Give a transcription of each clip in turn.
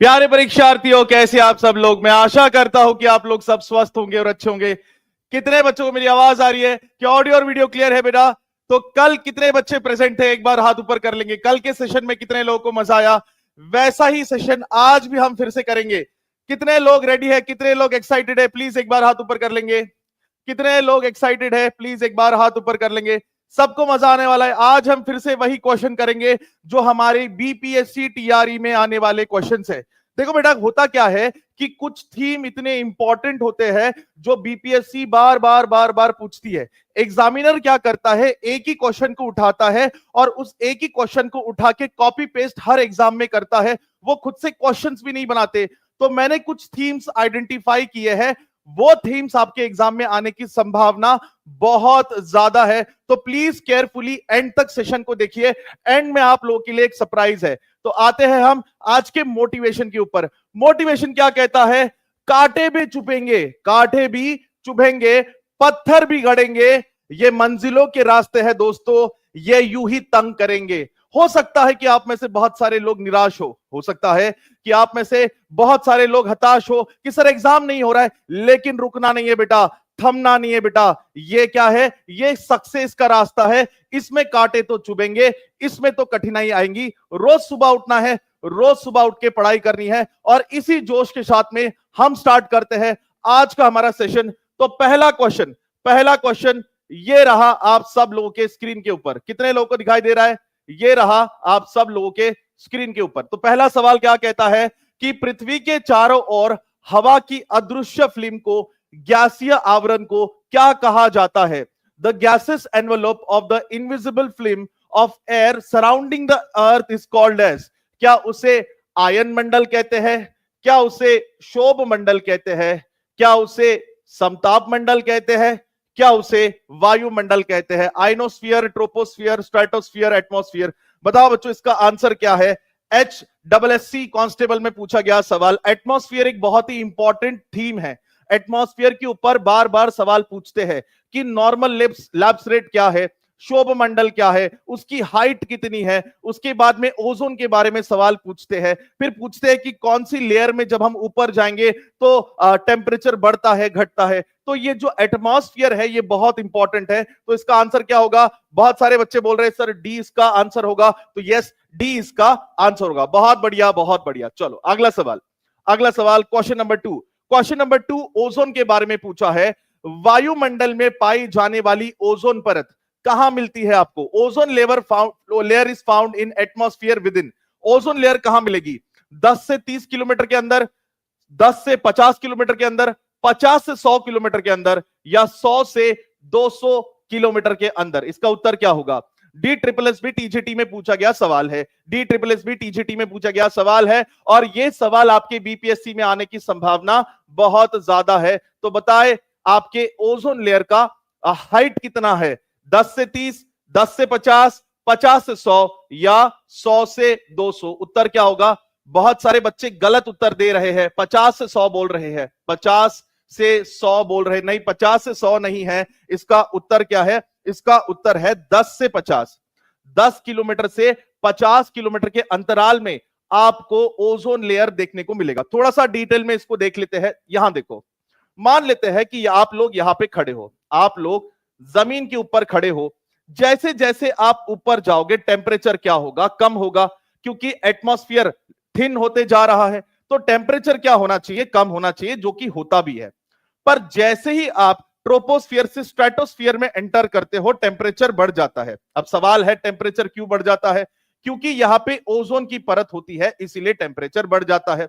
प्यारे परीक्षार्थियों, कैसे आप सब लोग। मैं आशा करता हूं कि आप लोग सब स्वस्थ होंगे और अच्छे होंगे। कितने बच्चों को मेरी आवाज आ रही है? कि ऑडियो और वीडियो क्लियर है बेटा? तो कल कितने बच्चे प्रेजेंट थे, एक बार हाथ ऊपर कर लेंगे। कल के सेशन में कितने लोगों को मजा आया? वैसा ही सेशन आज भी हम फिर से करेंगे। कितने लोग रेडी है, कितने लोग एक्साइटेड है, प्लीज एक बार हाथ ऊपर कर लेंगे। कितने लोग एक्साइटेड है, प्लीज एक बार हाथ ऊपर कर लेंगे। सबको मजा आने वाला है। आज हम फिर से वही क्वेश्चन करेंगे जो हमारी बीपीएससी टीआरई में आने वाले क्वेश्चंस है। देखो बेटा, होता क्या है कि कुछ थीम इतने इंपॉर्टेंट होते हैं जो बीपीएससी बार बार बार बार पूछती है। एग्जामिनर क्या करता है, एक ही क्वेश्चन को उठाता है और उस एक ही क्वेश्चन को उठा के कॉपी पेस्ट हर एग्जाम में करता है। वो खुद से क्वेश्चंस भी नहीं बनाते। तो मैंने कुछ थीम्स आइडेंटिफाई किए हैं, वो थीम्स आपके एग्जाम में आने की संभावना बहुत ज्यादा है। तो प्लीज केयरफुली एंड तक सेशन को देखिए। एंड में आप लोगों के लिए एक सरप्राइज है। तो आते हैं हम आज के मोटिवेशन के ऊपर। मोटिवेशन क्या कहता है? कांटे भी चुभेंगे, कांटे भी चुभेंगे, पत्थर भी गड़ेंगे, ये मंजिलों के रास्ते हैं दोस्तों, ये यूं ही तंग करेंगे। हो सकता है कि आप में से बहुत सारे लोग निराश हो सकता है कि आप में से बहुत सारे लोग हताश हो कि सर एग्जाम नहीं हो रहा है। लेकिन रुकना नहीं है बेटा, थमना नहीं है बेटा। ये क्या है? ये सक्सेस का रास्ता है। इसमें कांटे तो चुभेंगे, इसमें तो कठिनाई आएंगी। रोज सुबह उठना है, रोज सुबह उठ के पढ़ाई करनी है और इसी जोश के साथ में हम स्टार्ट करते हैं आज का हमारा सेशन। तो पहला क्वेश्चन ये रहा आप सब लोगों के स्क्रीन के ऊपर। कितने लोगों को दिखाई दे रहा है? ये रहा आप सब लोगों के स्क्रीन के ऊपर। तो पहला सवाल क्या कहता है कि पृथ्वी के चारों ओर हवा की अदृश्य फिल्म को, गैसीय आवरण को क्या कहा जाता है? The gases envelope of the invisible film of air surrounding the earth is called as. क्या उसे आयन मंडल कहते हैं? क्या उसे शोभ मंडल कहते हैं? क्या उसे समताप मंडल कहते हैं? क्या उसे वायुमंडल कहते हैं? Ionosphere, troposphere, stratosphere, atmosphere. बताओ बच्चों, इसका आंसर क्या है? HSSC कांस्टेबल में पूछा गया सवाल। एटमॉस्फेयर एक बहुत ही इंपॉर्टेंट थीम है। एटमॉस्फेयर के ऊपर बार बार सवाल पूछते हैं कि नॉर्मल लैप्स रेट क्या है, शोभ मंडल क्या है, उसकी हाइट कितनी है। उसके बाद में ओजोन के बारे में सवाल पूछते हैं। फिर पूछते हैं कि कौन सी लेयर में जब हम ऊपर जाएंगे तो टेम्परेचर बढ़ता है, घटता है। तो ये जो एटमॉस्फेयर है ये बहुत इंपॉर्टेंट है। तो इसका आंसर क्या होगा? बहुत सारे बच्चे बोल रहे हैं सर डी इसका आंसर होगा। तो यस, डी इसका आंसर होगा। बहुत बढ़िया, बहुत बढ़िया। चलो अगला सवाल क्वेश्चन नंबर टू ओजोन के बारे में पूछा है। वायुमंडल में पाई जाने वाली ओजोन परत कहां मिलती है आपको? Ozone layer is found in atmosphere with in. Ozone layer कहां मिलेगी? 10 से 30 किलोमीटर के अंदर, 10 से 50 किलोमीटर के अंदर, 50 से 100 किलोमीटर के अंदर, या 100 से 200 किलोमीटर के अंदर? इसका उत्तर क्या होगा? DSSB TGT में पूछा गया सवाल है। DSSB TGT में पूछा गया सवाल है और यह सवाल आपके बीपीएससी में आने की संभावना बहुत ज्यादा है। तो बताएं आपके ओजोन लेयर का हाइट कितना है? 10 से 30, 10 से 50, 50 से 100 या 100 से 200? उत्तर क्या होगा? बहुत सारे बच्चे गलत उत्तर दे रहे हैं, 50 से 100 बोल रहे हैं, 50 से 100 बोल रहे नहीं, 50 से 100 नहीं है। इसका उत्तर क्या है? इसका उत्तर है 10 से 50। 10 किलोमीटर से 50 किलोमीटर के अंतराल में आपको ओजोन लेयर देखने को मिलेगा। थोड़ा सा डिटेल में इसको देख लेते हैं। यहां देखो, मान लेते हैं कि आप लोग यहां पे खड़े हो, आप लोग जमीन के ऊपर खड़े हो। जैसे जैसे आप ऊपर जाओगे टेम्परेचर क्या होगा? कम होगा, क्योंकि एटमॉस्फेयर थिन होते जा रहा है। तो टेम्परेचर क्या होना चाहिए? कम होना चाहिए, जो कि होता भी है। पर जैसे ही आप ट्रोपोस्फियर से स्ट्रेटोस्फियर में एंटर करते हो टेम्परेचर बढ़ जाता है। अब सवाल है टेम्परेचर क्यों बढ़ जाता है? क्योंकि यहां पे ओजोन की परत होती है, इसीलिए टेम्परेचर बढ़ जाता है।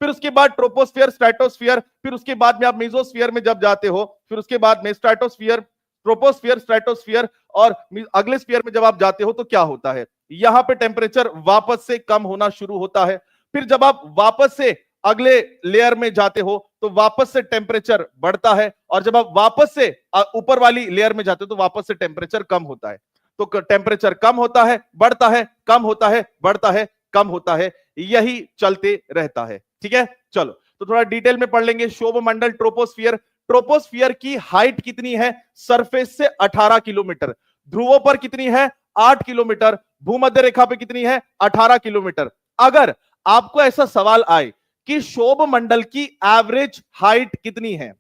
फिर उसके बाद ट्रोपोस्फियर, स्ट्रेटोस्फियर, फिर उसके बाद में आप मेसोस्फियर में जब जाते हो, फिर उसके बाद में स्ट्रेटोस्फियर, ट्रोपोस्फियर, स्ट्रेटोस्फियर और अगले स्फीयर में जब आप जाते हो तो क्या होता है? यहां पे टेम्परेचर वापस से कम होना शुरू होता है। फिर जब आप वापस से अगले लेयर में जाते हो तो वापस से टेम्परेचर बढ़ता है और जब आप वापस से ऊपर वाली लेयर में जाते हो तो वापस से टेम्परेचर कम होता है। तो टेम्परेचर कम होता है, बढ़ता है, कम होता है, बढ़ता है, कम होता है, यही चलते रहता है। ठीक है, चलो तो थोड़ा डिटेल में पढ़ लेंगे। शोभ मंडल, ट्रोपोस्फियर की हाइट कितनी है? सरफेस से 18 किलोमीटर। ध्रुवों पर कितनी है? 8 किलोमीटर। भूमध्य रेखा पे कितनी है? 18 किलोमीटर। अगर आपको ऐसा सवाल आए कि शोभ मंडल की एवरेज हाइट कितनी है,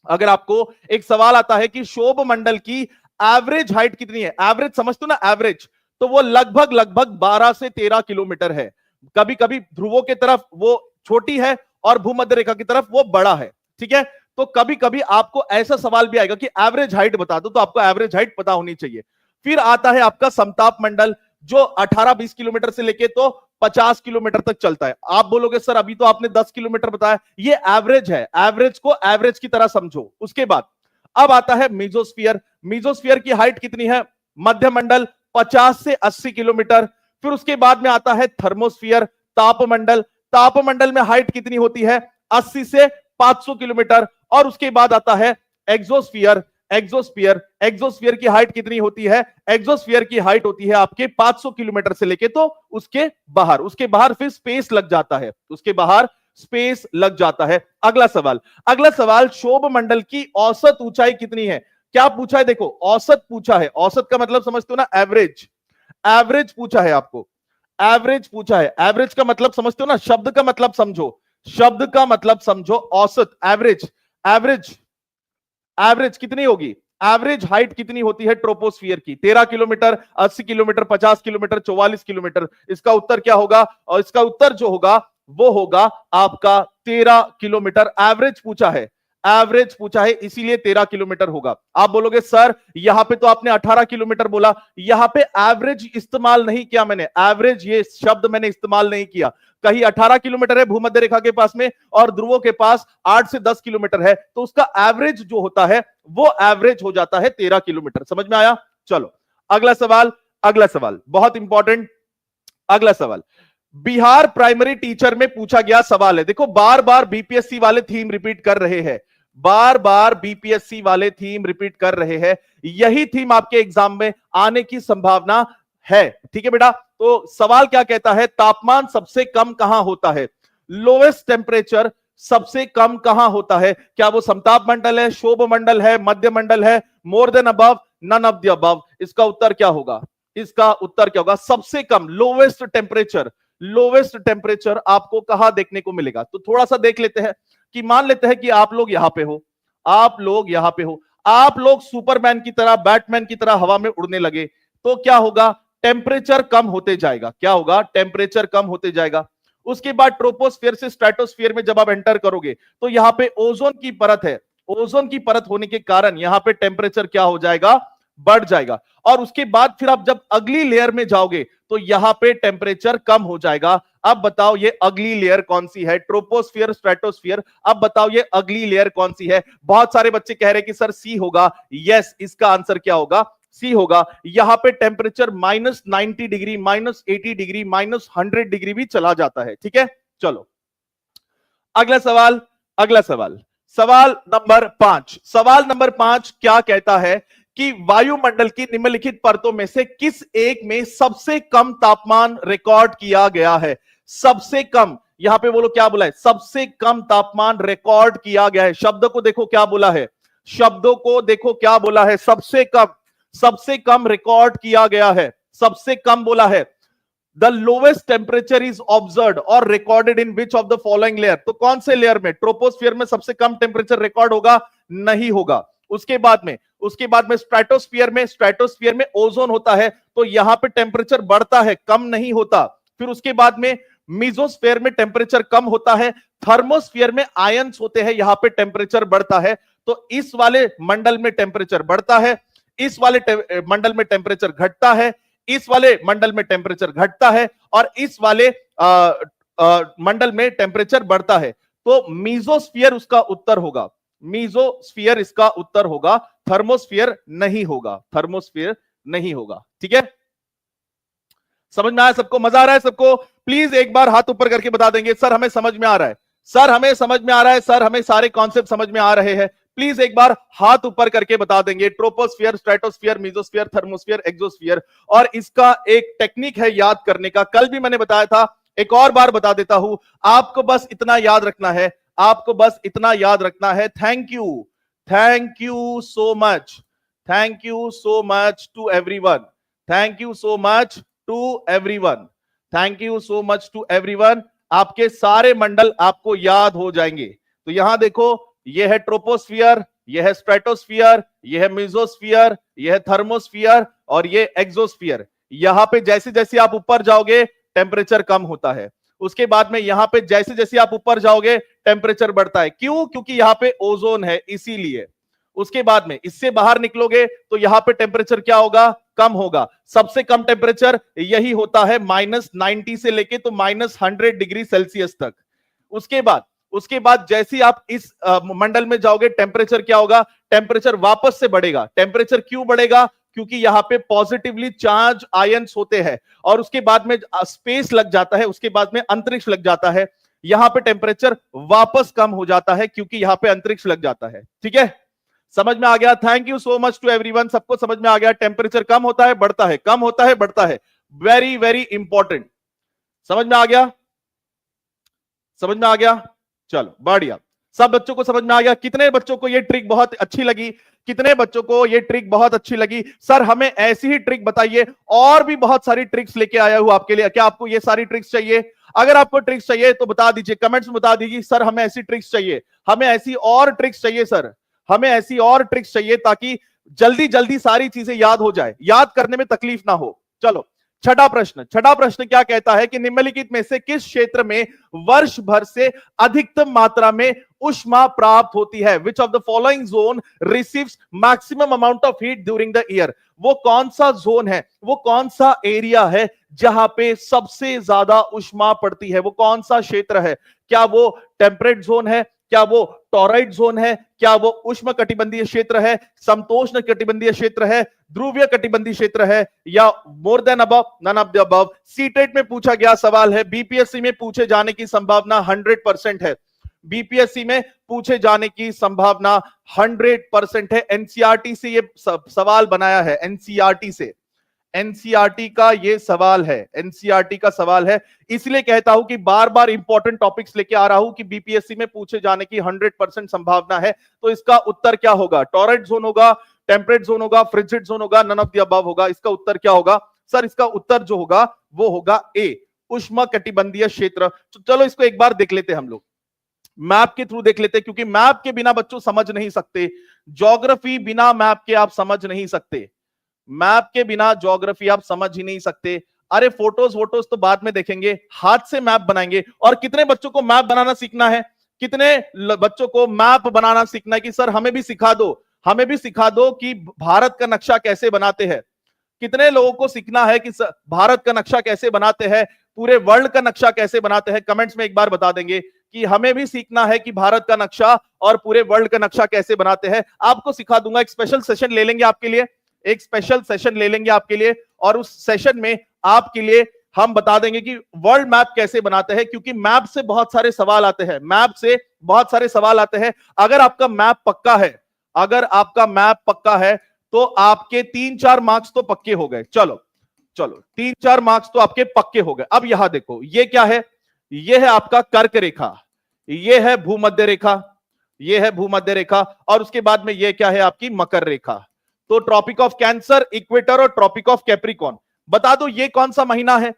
अगर आपको एक सवाल आता है कि शोभ मंडल की एवरेज हाइट कितनी है, एवरेज समझते हो ना, एवरेज, तो वो लगभग लगभग 12 से 13 किलोमीटर है। कभी कभी ध्रुवों की तरफ वो छोटी है और भूमध्य रेखा की तरफ वो बड़ा है, ठीक है। तो कभी कभी आपको ऐसा सवाल भी आएगा कि एवरेज हाइट बता दो, तो आपको एवरेज हाइट पता होनी चाहिए। फिर आता है आपका समताप मंडल, जो 18-20 किलोमीटर से लेके तो 50 किलोमीटर तक चलता है। आप बोलोगे सर अभी तो आपने 10 किलोमीटर बताया, ये एवरेज है, एवरेज को एवरेज की तरह समझो। उसके बाद अब आता है मीजोस्फीयर। मीजोस्फीयर की हाइट कितनी है, मध्य मंडल 50 से 80 किलोमीटर। फिर उसके बाद में आता है थर्मोस्फीयर, तापमंडल। तापमंडल में हाइट कितनी होती है, 80 से 500 किलोमीटर। और उसके बाद आता है एक्सोस्फीयर। एक्सोस्फीयर, एक्सोस्फीयर की हाइट कितनी होती है, एक्सोस्फीयर की हाइट होती है आपके 500 किलोमीटर से लेके तो उसके बाहर, उसके बाहर फिर स्पेस लग जाता है, उसके बाहर स्पेस लग जाता है। अगला सवाल, अगला सवाल, शोभ मंडल की औसत ऊंचाई कितनी है। क्या पूछा है, देखो औसत पूछा है, औसत का मतलब समझते हो ना, एवरेज। एवरेज पूछा है आपको, एवरेज पूछा है। एवरेज का मतलब समझते हो ना, शब्द का मतलब समझो, शब्द का मतलब समझो, औसत, एवरेज। एवरेज, एवरेज कितनी होगी, एवरेज हाइट कितनी होती है ट्रोपोस्फियर की, 13 किलोमीटर, 80 किलोमीटर, 50 किलोमीटर, 44 किलोमीटर। इसका उत्तर क्या होगा, और इसका उत्तर जो होगा वो होगा आपका 13 किलोमीटर। एवरेज पूछा है, एवरेज पूछा है, इसीलिए 13 किलोमीटर होगा। आप बोलोगे सर यहां पे तो आपने 18 किलोमीटर बोला, यहां पे एवरेज इस्तेमाल नहीं किया मैंने, एवरेज ये शब्द मैंने इस्तेमाल नहीं किया। कहीं 18 किलोमीटर है भूमध्य रेखा के पास में और ध्रुवों के पास 8 से 10 किलोमीटर है, तो उसका एवरेज जो होता है वो एवरेज हो जाता है 13 किलोमीटर। समझ में आया। चलो अगला सवाल, अगला सवाल बहुत इंपॉर्टेंट। अगला सवाल बिहार प्राइमरी टीचर में पूछा गया सवाल है। देखो बार बार बीपीएससी वाले थीम रिपीट कर रहे हैं, बार बार बीपीएससी वाले थीम रिपीट कर रहे हैं, यही थीम आपके एग्जाम में आने की संभावना है, ठीक है बेटा। तो सवाल क्या कहता है, तापमान सबसे कम कहां होता है, लोवेस्ट टेम्परेचर सबसे कम कहां होता है। क्या वो समताप मंडल है, शोभ मंडल है, मध्य मंडल है, more than above, none of the above. इसका उत्तर क्या होगा, इसका उत्तर क्या होगा, सबसे कम, लोवेस्ट टेम्परेचर। लोवेस्ट टेम्परेचर आपको कहां देखने को मिलेगा, तो थोड़ा सा देख लेते हैं कि मान लेते हैं कि आप लोग यहां पे हो, आप लोग यहां पे हो, आप लोग सुपरमैन की तरह, बैटमैन की तरह हवा में उड़ने लगे, तो क्या होगा, टेम्परेचर कम होते जाएगा। क्या होगा, टेम्परेचर कम होते जाएगा। उसके बाद ट्रोपोस्फियर से स्ट्रेटोस्फियर में जब आप एंटर करोगे तो यहां पे ओजोन की परत है, ओजोन की परत होने के कारण यहां पे टेम्परेचर क्या हो जाएगा, बढ़ जाएगा। और उसके बाद फिर आप जब अगली लेयर में जाओगे तो यहां पे टेम्परेचर कम हो जाएगा। अब बताओ ये अगली लेयर कौन सी है, ट्रोपोस्फियर, स्ट्रेटोस्फियर। अब बताओ ये अगली लेयर कौन सी है। बहुत सारे बच्चे कह रहे हैं कि सर सी होगा, यस इसका आंसर क्या होगा, सी होगा। यहां पे टेम्परेचर -90 डिग्री, -80 डिग्री, -100 डिग्री भी चला जाता है, ठीक है। चलो अगला सवाल, अगला सवाल, सवाल नंबर 5। सवाल नंबर 5 क्या कहता है कि वायुमंडल की निम्नलिखित परतों में से किस एक में सबसे कम तापमान रिकॉर्ड किया गया है। सबसे कम, यहां पे बोलो क्या बोला है, सबसे कम तापमान रिकॉर्ड किया गया है। शब्द को देखो क्या बोला है, शब्दों को देखो क्या बोला है, सबसे कम, सबसे कम रिकॉर्ड किया गया है, सबसे कम बोला है। The lowest temperature is observed और recorded in which of the following layer, तो कौन से लेयर में, ट्रोपोस्फियर में सबसे कम टेम्परेचर रिकॉर्ड होगा, नहीं होगा। उसके बाद में, उसके बाद में स्ट्रेटोस्फियर में, स्ट्रेटोस्फियर में ओजोन होता है तो यहां पे टेम्परेचर बढ़ता है, कम नहीं होता। फिर उसके बाद में मीजोस्फीयर में टेम्परेचर कम होता है, थर्मोस्फियर में आयंस होते हैं, यहां पे टेम्परेचर बढ़ता है। तो इस वाले मंडल में टेम्परेचर बढ़ता है, इस वाले मंडल में टेम्परेचर घटता है, इस वाले मंडल में टेम्परेचर घटता है, और इस वाले मंडल में टेम्परेचर बढ़ता है। तो मीजोस्फीयर उसका उत्तर होगा, मीजोस्फीयर इसका उत्तर होगा, थर्मोस्फियर नहीं होगा, थर्मोस्फियर नहीं होगा, ठीक है। समझ में आया सबको, मजा आ रहा है सबको, प्लीज एक बार हाथ ऊपर करके बता देंगे सर हमें समझ में आ रहा है, सर हमें समझ में आ रहा है, सर हमें सारे कॉन्सेप्ट समझ में आ रहे हैं। प्लीज एक बार हाथ ऊपर करके बता देंगे, troposphere, stratosphere, mesosphere, thermosphere, exosphere. और इसका एक टेक्निक है याद करने का, कल भी मैंने बताया था, एक और बार बता देता हूं, आपको बस इतना याद रखना है, आपको बस इतना याद रखना है। Thank you so much, thank you so much to everyone, thank you so much to everyone, thank you so much to everyone. आपके सारे मंडल आपको याद हो जाएंगे। तो यहां देखो, यह है ट्रोपोस्फियर, यह है स्ट्रेटोस्फियर, यह है मेसोस्फियर, यह है थर्मोस्फियर और यह एक्सोस्फियर। यहां पे जैसे जैसे आप ऊपर जाओगे टेम्परेचर कम होता है, उसके बाद में यहां पे जैसे जैसे आप ऊपर जाओगे टेम्परेचर बढ़ता है। क्यों? क्योंकि यहां पे ओजोन है, इसीलिए। उसके बाद में इससे बाहर निकलोगे तो यहां पे टेम्परेचर क्या होगा? कम होगा। सबसे कम टेम्परेचर यही होता है -90 से लेके तो -100 डिग्री सेल्सियस तक। उसके बाद जैसे आप इस मंडल में जाओगे टेम्परेचर क्या होगा? टेम्परेचर वापस से बढ़ेगा। टेम्परेचर क्यों बढ़ेगा? क्योंकि यहां पे पॉजिटिवली चार्ज आयंस होते हैं और उसके बाद में स्पेस लग जाता है, उसके बाद में अंतरिक्ष लग जाता है। यहां पे टेम्परेचर वापस कम हो जाता है क्योंकि यहां पे अंतरिक्ष लग जाता है। ठीक है, समझ में आ गया? Thank you so much to everyone. सबको समझ में आ गया? टेम्परेचर कम होता है, बढ़ता है, कम होता है, बढ़ता है। Very very important. समझ में आ गया? समझ में आ गया? चलो बढ़िया, सब बच्चों को समझ में आ गया। कितने बच्चों को ये ट्रिक बहुत अच्छी लगी? कितने बच्चों को ये ट्रिक बहुत अच्छी लगी? सर हमें ऐसी ही ट्रिक बताइए, और भी बहुत सारी ट्रिक्स लेके आया हूं आपके लिए। क्या आपको ये सारी ट्रिक्स चाहिए? अगर आपको ट्रिक्स चाहिए तो बता दीजिए, कमेंट्स में बता दीजिए, सर हमें ऐसी ट्रिक्स चाहिए, हमें ऐसी और ट्रिक्स चाहिए, सर हमें ऐसी और ट्रिक्स चाहिए ताकि जल्दी जल्दी सारी चीजें याद हो जाए, याद करने में तकलीफ ना हो। चलो छठा प्रश्न क्या कहता है कि निम्नलिखित में से किस क्षेत्र में वर्ष भर से अधिकतम मात्रा में ऊष्मा प्राप्त होती है? Which of the following zone receives maximum amount of heat during the year? वो कौन सा जोन है, वो कौन सा एरिया है जहां पे सबसे ज्यादा ऊष्मा पड़ती है? वो कौन सा क्षेत्र है? क्या वो टेम्परेट जोन है? क्या वो टॉराइड जोन है? क्या वो उष्ण कटिबंधीय क्षेत्र है? समतोष्ण कटिबंधीय क्षेत्र है? ध्रुवीय कटिबंधीय क्षेत्र है? या more than above? None of the above. CTET में पूछा गया सवाल है, बीपीएससी में पूछे जाने की संभावना 100% है। बीपीएससी में पूछे जाने की संभावना 100% है। एनसीईआरटी से ये सवाल बनाया है, एनसीईआरटी से, एनसीईआरटी का ये सवाल है, एनसीईआरटी का सवाल है। इसलिए कहता हूं कि बार बार इंपॉर्टेंट टॉपिक्स लेके आ रहा हूं कि बीपीएससी में पूछे जाने की 100% संभावना है। तो इसका उत्तर क्या होगा? टॉरइड जोन होगा, टेम्परेट जोन होगा, फ्रिजिड जोन होगा, नन ऑफ द अबव होगा? इसका उत्तर क्या होगा सर? इसका उत्तर जो होगा वो होगा ए, उष्ण कटिबंधीय क्षेत्र। तो चलो इसको एक बार देख लेते हैं हम लोग, मैप के थ्रू देख लेते हैं, क्योंकि मैप के बिना बच्चों समझ नहीं सकते। ज्योग्राफी बिना मैप के आप समझ नहीं सकते, मैप के बिना ज्योग्राफी आप समझ ही नहीं सकते। अरे फोटोज वोटोज तो बाद में देखेंगे, हाथ से मैप बनाएंगे। और कितने बच्चों को मैप बनाना सीखना है? कितने बच्चों को मैप बनाना सीखना है कि सर हमें भी सिखा दो, हमें भी सिखा दो कि भारत का नक्शा कैसे बनाते हैं? कितने लोगों को सीखना है कि भारत का नक्शा कैसे बनाते हैं, पूरे वर्ल्ड का नक्शा कैसे बनाते हैं? कमेंट्स में एक बार बता देंगे कि हमें भी सीखना है कि भारत का नक्शा और पूरे वर्ल्ड का नक्शा कैसे बनाते हैं। आपको सिखा दूंगा, एक स्पेशल सेशन ले लेंगे आपके लिए, एक स्पेशल सेशन ले लेंगे आपके लिए, और उस सेशन में आपके लिए हम बता देंगे कि वर्ल्ड मैप कैसे बनाते हैं। क्योंकि मैप से बहुत सारे सवाल आते हैं, मैप से बहुत सारे सवाल आते हैं। अगर आपका मैप पक्का है, अगर आपका मैप पक्का है तो आपके 3-4 मार्क्स तो पक्के हो गए। चलो 3-4 मार्क्स तो आपके पक्के हो गए। अब यहां देखो, ये क्या है? ये है आपका कर्क रेखा, ये है भूमध्य रेखा, ये है भूमध्य रेखा, और उसके बाद में ये क्या है? आपकी मकर रेखा। तो ट्रॉपिक ऑफ कैंसर, इक्वेटर और ट्रॉपिक ऑफ कैप्रिकॉर्न। बता दो ये कौन सा महीना है?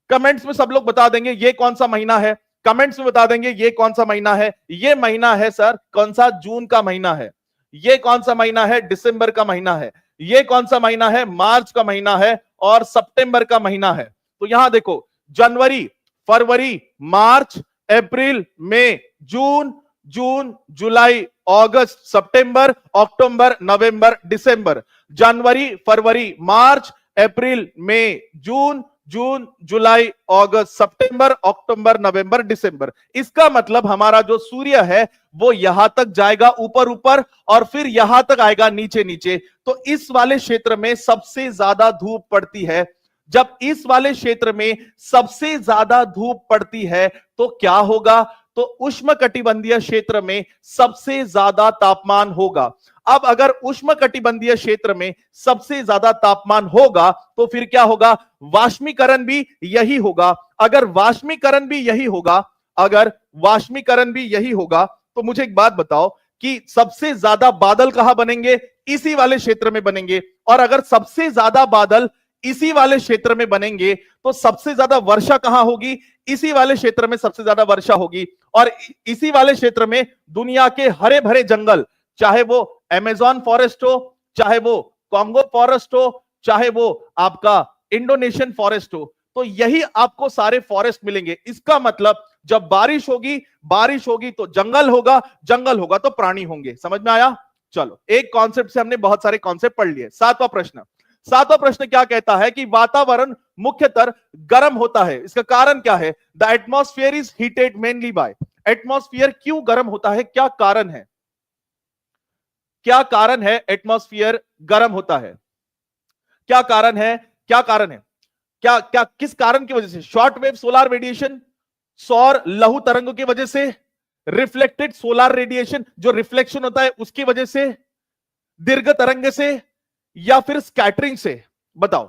कमेंट्स में सब लोग बता देंगे ये कौन सा महीना है, कमेंट्स में बता देंगे ये कौन सा महीना है। ये महीना है सर कौन सा? जून का महीना है। ये कौन सा महीना है? दिसंबर का महीना है। ये कौन सा महीना है? मार्च का महीना है। और सितंबर का महीना है। तो यहां देखो, जनवरी, फरवरी, मार्च, अप्रैल, मई, जून, जुलाई, अगस्त, सितंबर, अक्टूबर, नवंबर, दिसंबर। जनवरी, फरवरी, मार्च, अप्रैल, मई, जून, जुलाई, अगस्त, सितंबर, अक्टूबर, नवंबर, दिसंबर। इसका मतलब हमारा जो सूर्य है वो यहां तक जाएगा ऊपर ऊपर, और फिर यहां तक आएगा नीचे नीचे। तो इस वाले क्षेत्र में सबसे ज्यादा धूप पड़ती है। जब इस वाले क्षेत्र में सबसे ज्यादा धूप पड़ती है तो क्या होगा? तो उष्ण कटिबंधीय क्षेत्र में सबसे ज्यादा तापमान होगा। अब अगर उष्ण कटिबंधीय क्षेत्र में सबसे ज्यादा तापमान होगा तो फिर क्या होगा? वाष्मीकरण भी यही होगा। अगर वाष्मीकरण भी यही होगा, अगर वाष्मीकरण भी यही होगा, तो मुझे एक बात बताओ कि सबसे ज्यादा बादल कहां बनेंगे? इसी वाले क्षेत्र में बनेंगे। और अगर सबसे ज्यादा बादल इसी वाले क्षेत्र में बनेंगे तो सबसे ज्यादा वर्षा कहां होगी? इसी वाले क्षेत्र में सबसे ज्यादा वर्षा होगी। और इसी वाले क्षेत्र में दुनिया के हरे भरे जंगल, चाहे वो अमेज़न फॉरेस्ट हो, चाहे वो कॉन्गो फॉरेस्ट हो, चाहे वो आपका इंडोनेशियन फॉरेस्ट हो, तो यही आपको सारे फॉरेस्ट मिलेंगे। इसका मतलब जब बारिश होगी तो जंगल होगा, जंगल होगा तो प्राणी होंगे। समझ में आया? चलो, एक कॉन्सेप्ट से हमने बहुत सारे कॉन्सेप्ट पढ़ लिए। सातवां प्रश्न क्या कहता है कि वातावरण मुख्यतः गर्म होता है। इसका कारण क्या है? The atmosphere is heated mainly by. Atmosphere क्यों गर्म होता है? क्या कारण है? क्या कारण है एटमॉस्फेयर गर्म होता है? क्या कारण है? क्या कारण है? क्या क्या किस कारण की वजह से? शॉर्ट वेव सोलर रेडिएशन, सौर लघु तरंगों की वजह से, रिफ्लेक्टेड सोलर रेडिएशन जो रिफ्लेक्शन होता है उसकी वजह से, दीर्घ तरंग से, या फिर स्कैटरिंग से? बताओ,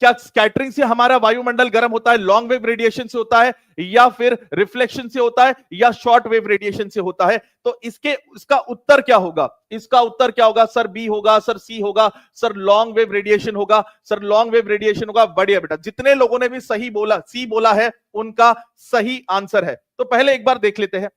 क्या स्कैटरिंग से हमारा वायुमंडल गर्म होता है, लॉन्ग वेव रेडिएशन से होता है, या फिर रिफ्लेक्शन से होता है, या शॉर्ट वेव रेडिएशन से होता है? तो इसका उत्तर क्या होगा? इसका उत्तर क्या होगा? सर बी होगा, सर सी होगा, सर लॉन्ग वेव रेडिएशन होगा, सर लॉन्ग वेव रेडिएशन होगा। बढ़िया बेटा, जितने लोगों ने भी सही बोला, सी बोला है, उनका सही आंसर है। तो पहले एक बार देख लेते हैं,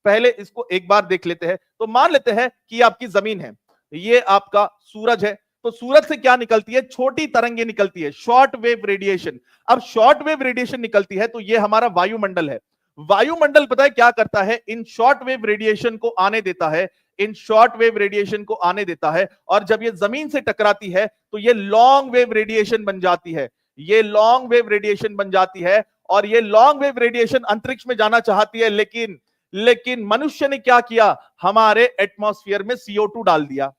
पहले इसको एक बार देख लेते हैं। तो मान लेते हैं कि आपकी जमीन है, ये आपका सूरज है, तो सूरज से क्या निकलती है? छोटी तरंगे निकलती है, शॉर्ट वेव रेडिएशन। अब शॉर्ट वेव रेडिएशन निकलती है तो ये हमारा वायुमंडल है। वायुमंडल पता है क्या करता है? इन शॉर्ट वेव रेडिएशन को आने देता है, इन शॉर्ट वेव रेडिएशन को आने देता है, और जब ये जमीन से टकराती है तो ये लॉन्ग वेव रेडिएशन बन जाती है, ये लॉन्ग वेव रेडिएशन बन जाती है। और ये लॉन्ग वेव रेडिएशन अंतरिक्ष में जाना चाहती है, लेकिन मनुष्य ने क्या किया? हमारे एटमॉस्फेयर में CO2 डाल दिया,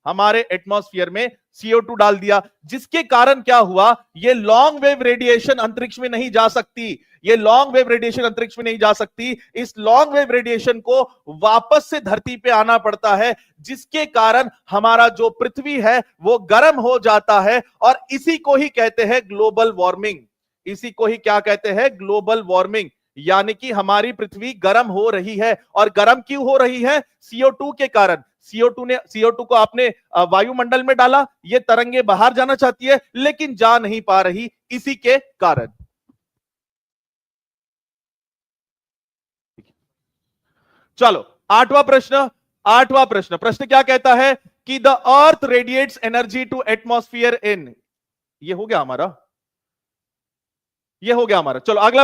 हमारे एटमॉस्फेयर में CO2 डाल दिया, जिसके कारण क्या हुआ? ये लॉन्ग वेव रेडिएशन अंतरिक्ष में नहीं जा सकती, ये लॉन्ग वेव रेडिएशन अंतरिक्ष में नहीं जा सकती। इस लॉन्ग वेव रेडिएशन को वापस से धरती पे आना पड़ता है, जिसके कारण हमारा जो पृथ्वी है वो गर्म हो जाता है। और इसी को ही कहते हैं ग्लोबल वार्मिंग, इसी को ही क्या कहते हैं? Global warming. यानी कि हमारी पृथ्वी गर्म हो रही है, और गर्म क्यों हो रही है? CO2 के कारण। CO2 को आपने वायुमंडल में डाला, ये तरंगे बाहर जाना चाहती है लेकिन जा नहीं पा रही, इसी के कारण। चलो, आठवां प्रश्न क्या कहता है कि the earth radiates energy to atmosphere in. ये हो गया हमारा, ये हो गया हमारा। चलो अगला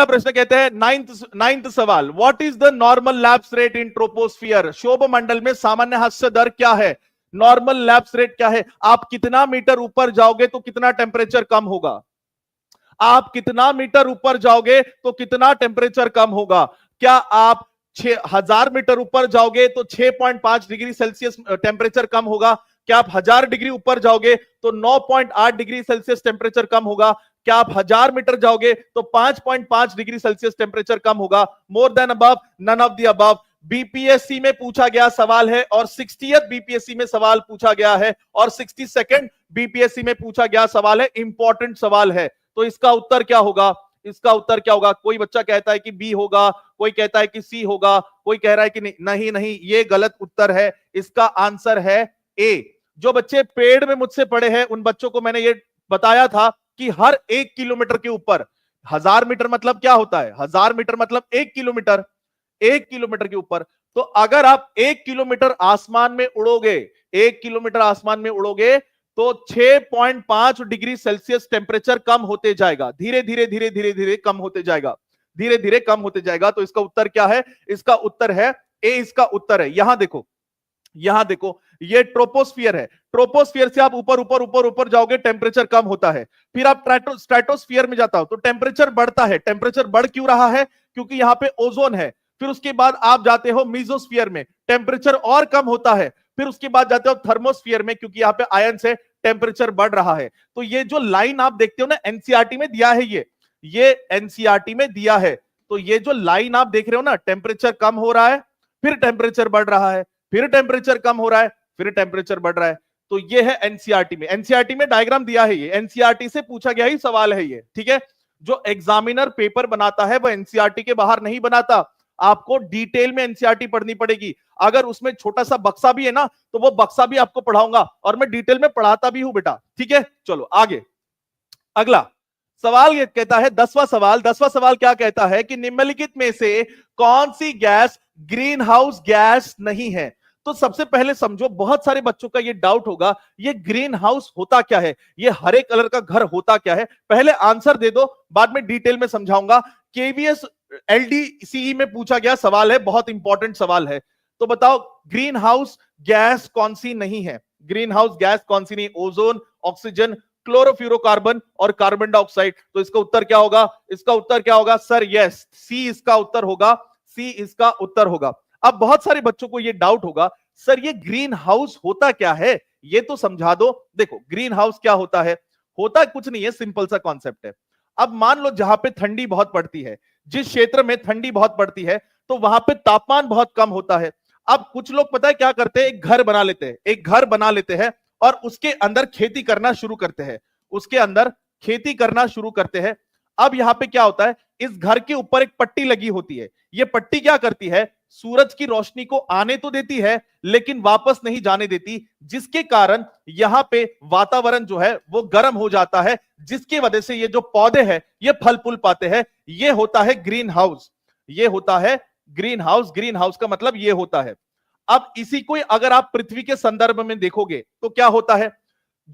प्रश्न कहते हैं नाइन्थ सवाल, what is the normal lapse rate in troposphere. शोभ मंडल में सामान्य हास्य दर क्या है? नॉर्मल लैप्स रेट क्या है? आप कितना मीटर ऊपर जाओगे तो कितना टेम्परेचर कम होगा? आप कितना मीटर ऊपर जाओगे तो कितना टेम्परेचर कम होगा? क्या आप 6000 मीटर ऊपर जाओगे तो 6.5 डिग्री सेल्सियस टेम्परेचर कम होगा? क्या आप 1000 डिग्री ऊपर जाओगे तो 9.8 डिग्री सेल्सियस टेम्परेचर कम होगा? क्या आप 1000 मीटर जाओगे तो 5.5 डिग्री सेल्सियस टेम्परेचर कम होगा? More than above, none of the above. BPSC में पूछा गया सवाल है, और 60th बीपीएससी में सवाल पूछा गया है, और 62nd बीपीएससी में पूछा गया सवाल है, इंपॉर्टेंट सवाल है। तो इसका उत्तर क्या होगा? इसका उत्तर क्या होगा? कोई बच्चा कहता है कि बी होगा, कोई कहता है कि सी होगा, कोई कह रहा है कि नहीं नहीं, ये गलत उत्तर है। इसका आंसर है ए। जो बच्चे पेड़ में मुझसे पढ़े हैं उन बच्चों को मैंने ये बताया था कि हर 1 किलोमीटर के ऊपर, 1000 मीटर मतलब क्या होता है? 1000 मीटर मतलब 1 किलोमीटर, 1 किलोमीटर के ऊपर। तो अगर आप 1 किलोमीटर आसमान में उड़ोगे, 1 किलोमीटर आसमान में उड़ोगे तो 6.5 डिग्री सेल्सियस टेम्परेचर कम होते जाएगा, धीरे धीरे धीरे धीरे धीरे कम होते जाएगा, धीरे धीरे कम होते जाएगा। तो इसका उत्तर क्या है? इसका उत्तर है ए, इसका उत्तर है। यहां देखो, यहां देखो, ये ट्रोपोस्फियर है, ट्रोपोस्फियर से आप ऊपर ऊपर ऊपर ऊपर जाओगे टेम्परेचर कम होता है, फिर आप स्ट्रेटोस्फियर में जाता हो तो टेम्परेचर बढ़ता है। टेम्परेचर बढ़ क्यों रहा है? क्योंकि यहां पे ओजोन है। फिर उसके बाद आप जाते हो मीजोस्फियर में, टेम्परेचर और कम होता है। फिर उसके बाद जाते हो थर्मोस्फियर में, क्योंकि यहाँ पे आयन से टेम्परेचर बढ़ रहा है। तो ये जो लाइन आप देखते हो ना, एनसीईआरटी में दिया है, ये एनसीईआरटी में दिया है। तो ये जो लाइन आप देख रहे हो ना, टेम्परेचर कम हो रहा है, फिर टेम्परेचर बढ़ रहा है, फिर टेम्परेचर कम हो रहा है, फिर टेम्परेचर बढ़ रहा है। तो ये है एनसीईआरटी में, एनसीईआरटी में डायग्राम दिया है, ये एनसीईआरटी से पूछा गया ही सवाल है ये, ठीक है। जो एग्जामिनर पेपर बनाता है वो एनसीईआरटी के बाहर नहीं बनाता, आपको डिटेल में एनसीईआरटी पढ़नी पड़ेगी। अगर उसमें छोटा सा बक्सा भी है ना, तो वो बक्सा भी आपको पढ़ाऊंगा, और मैं डिटेल में पढ़ाता भी हूं बेटा, ठीक है। चलो आगे, अगला सवाल ये कहता है, 10वां सवाल क्या कहता है कि निम्नलिखित में से कौन सी गैस ग्रीन हाउस गैस नहीं है। तो सबसे पहले समझो, बहुत सारे बच्चों का ये डाउट होगा, ये ग्रीन हाउस होता क्या है, ये हरे कलर का घर होता क्या है। पहले आंसर दे दो, बाद में डिटेल में समझाऊंगा। केवीएस एलडीसीई में पूछा गया सवाल है, बहुत इंपॉर्टेंट सवाल है। तो बताओ ग्रीन हाउस गैस कौन सी नहीं है, ग्रीन हाउस गैस कौन सी नहीं। ओजोन, ऑक्सीजन, क्लोरोफ्लोरोकार्बन और कार्बन डाइऑक्साइड। तो इसका उत्तर क्या होगा, इसका उत्तर क्या होगा सर, यस सी इसका उत्तर होगा, सी इसका उत्तर होगा। अब बहुत सारे बच्चों को यह डाउट होगा, सर ये ग्रीन हाउस होता क्या है, ये तो समझा दो। देखो ग्रीन हाउस क्या होता है, होता कुछ नहीं है, सिंपल सा कॉन्सेप्ट है। अब मान लो जहां पे ठंडी बहुत पड़ती है, जिस क्षेत्र में ठंडी बहुत पड़ती है, तो वहां पे तापमान बहुत कम होता है। अब कुछ लोग पता है क्या करते हैं, एक घर बना लेते हैं, एक घर बना लेते हैं और उसके अंदर खेती करना शुरू करते हैं, उसके अंदर खेती करना शुरू करते हैं। अब यहां पे क्या होता है, इस घर के ऊपर एक पट्टी लगी होती है। ये पट्टी क्या करती है, सूरज की रोशनी को आने तो देती है लेकिन वापस नहीं जाने देती, जिसके कारण यहां पे वातावरण जो है वो गर्म हो जाता है, जिसकी वजह से ये जो पौधे हैं ये फल फूल पाते हैं। ये होता है ग्रीन हाउस, ये होता है ग्रीन हाउस। ग्रीन हाउस का मतलब ये होता है। अब इसी को अगर आप पृथ्वी के संदर्भ में देखोगे तो क्या होता है,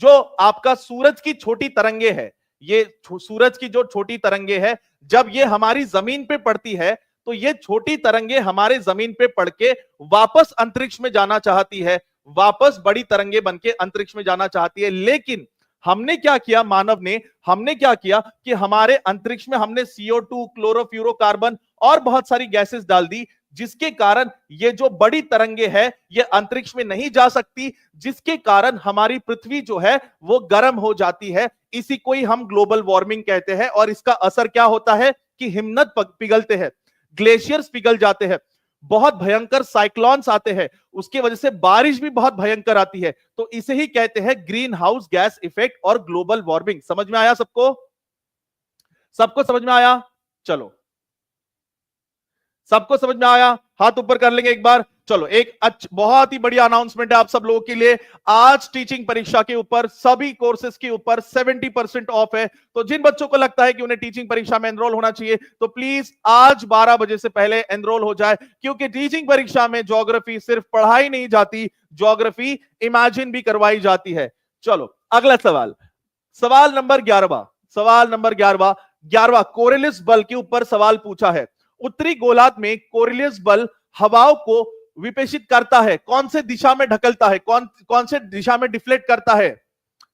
जो आपका सूरज की छोटी तरंगे है, ये सूरज की जो छोटी तरंगे है, जब ये हमारी जमीन पे पड़ती है तो ये छोटी तरंगे हमारे जमीन पे पड़ के वापस अंतरिक्ष में जाना चाहती है, वापस बड़ी तरंगे बनके अंतरिक्ष में जाना चाहती है। लेकिन हमने क्या किया, मानव ने, हमने क्या किया कि हमारे अंतरिक्ष में हमने CO2, क्लोरोफ्लोरोकार्बन और बहुत सारी गैसेस डाल दी, जिसके कारण ये जो बड़ी तरंगे है ये अंतरिक्ष में नहीं जा सकती, जिसके कारण हमारी पृथ्वी जो है वो गर्म हो जाती है। इसी को ही हम ग्लोबल वार्मिंग कहते हैं। और इसका असर क्या होता है कि हिमनद पिघलते हैं, ग्लेशियर्स पिघल जाते हैं, बहुत भयंकर साइक्लोन्स आते हैं, उसकी वजह से बारिश भी बहुत भयंकर आती है। तो इसे ही कहते हैं ग्रीन हाउस गैस इफेक्ट और ग्लोबल वार्मिंग। समझ में आया सबको, सबको समझ में आया, चलो सबको समझ में आया, हाथ ऊपर कर लेंगे एक बार। चलो एक बहुत ही बढ़िया अनाउंसमेंट है आप सब लोगों के लिए, आज टीचिंग परीक्षा के ऊपर सभी कोर्सेज के ऊपर 70% ऑफ है। तो जिन बच्चों को लगता है कि उन्हें टीचिंग परीक्षा में एनरोल होना चाहिए तो प्लीज आज 12 बजे से पहले एनरोल हो जाए, क्योंकि टीचिंग परीक्षा में ज्योग्राफी सिर्फ पढ़ाई नहीं जाती, ज्योग्राफी इमेजिन भी करवाई जाती है। चलो अगला सवाल, सवाल नंबर 11, सवाल नंबर 11 कोरियलिस बल के ऊपर सवाल पूछा है। उत्तरी गोलार्ध में कोरियलिस बल हवाओं को विपेशित करता है, कौन से दिशा में ढकलता है, कौन से दिशा में डिफ्लेक्ट करता है,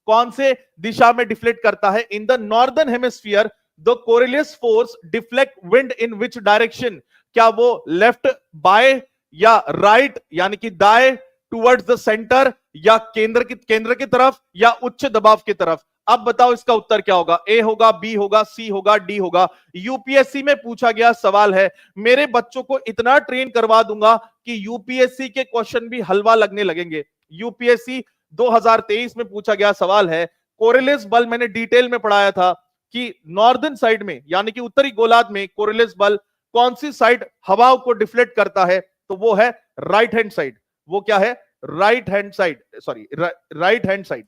कौन से दिशा में डिफ्लेक्ट करता है। In the northern hemisphere the Coriolis force deflect wind in which direction, क्या वो लेफ्ट बाय या राइट यानी कि दाएं टुवर्ड्स द सेंटर, या केंद्र की तरफ, या उच्च दबाव की तरफ। अब बताओ इसका उत्तर क्या होगा, ए होगा, बी होगा, सी होगा, डी होगा। यूपीएससी में पूछा गया सवाल है, मेरे बच्चों को इतना ट्रेन करवा दूंगा कि यूपीएससी के क्वेश्चन भी हलवा लगने लगेंगे। यूपीएससी 2023 में पूछा गया सवाल है, कोरियलिस बल मैंने डिटेल में पढ़ाया था कि नॉर्दर्न साइड में यानी कि उत्तरी गोलार्ध में कोरियलिस बल कौन सी साइड हवाओं को डिफ्लेक्ट करता है, तो वो है राइट हैंड साइड। वो क्या है, right hand side, sorry right hand side.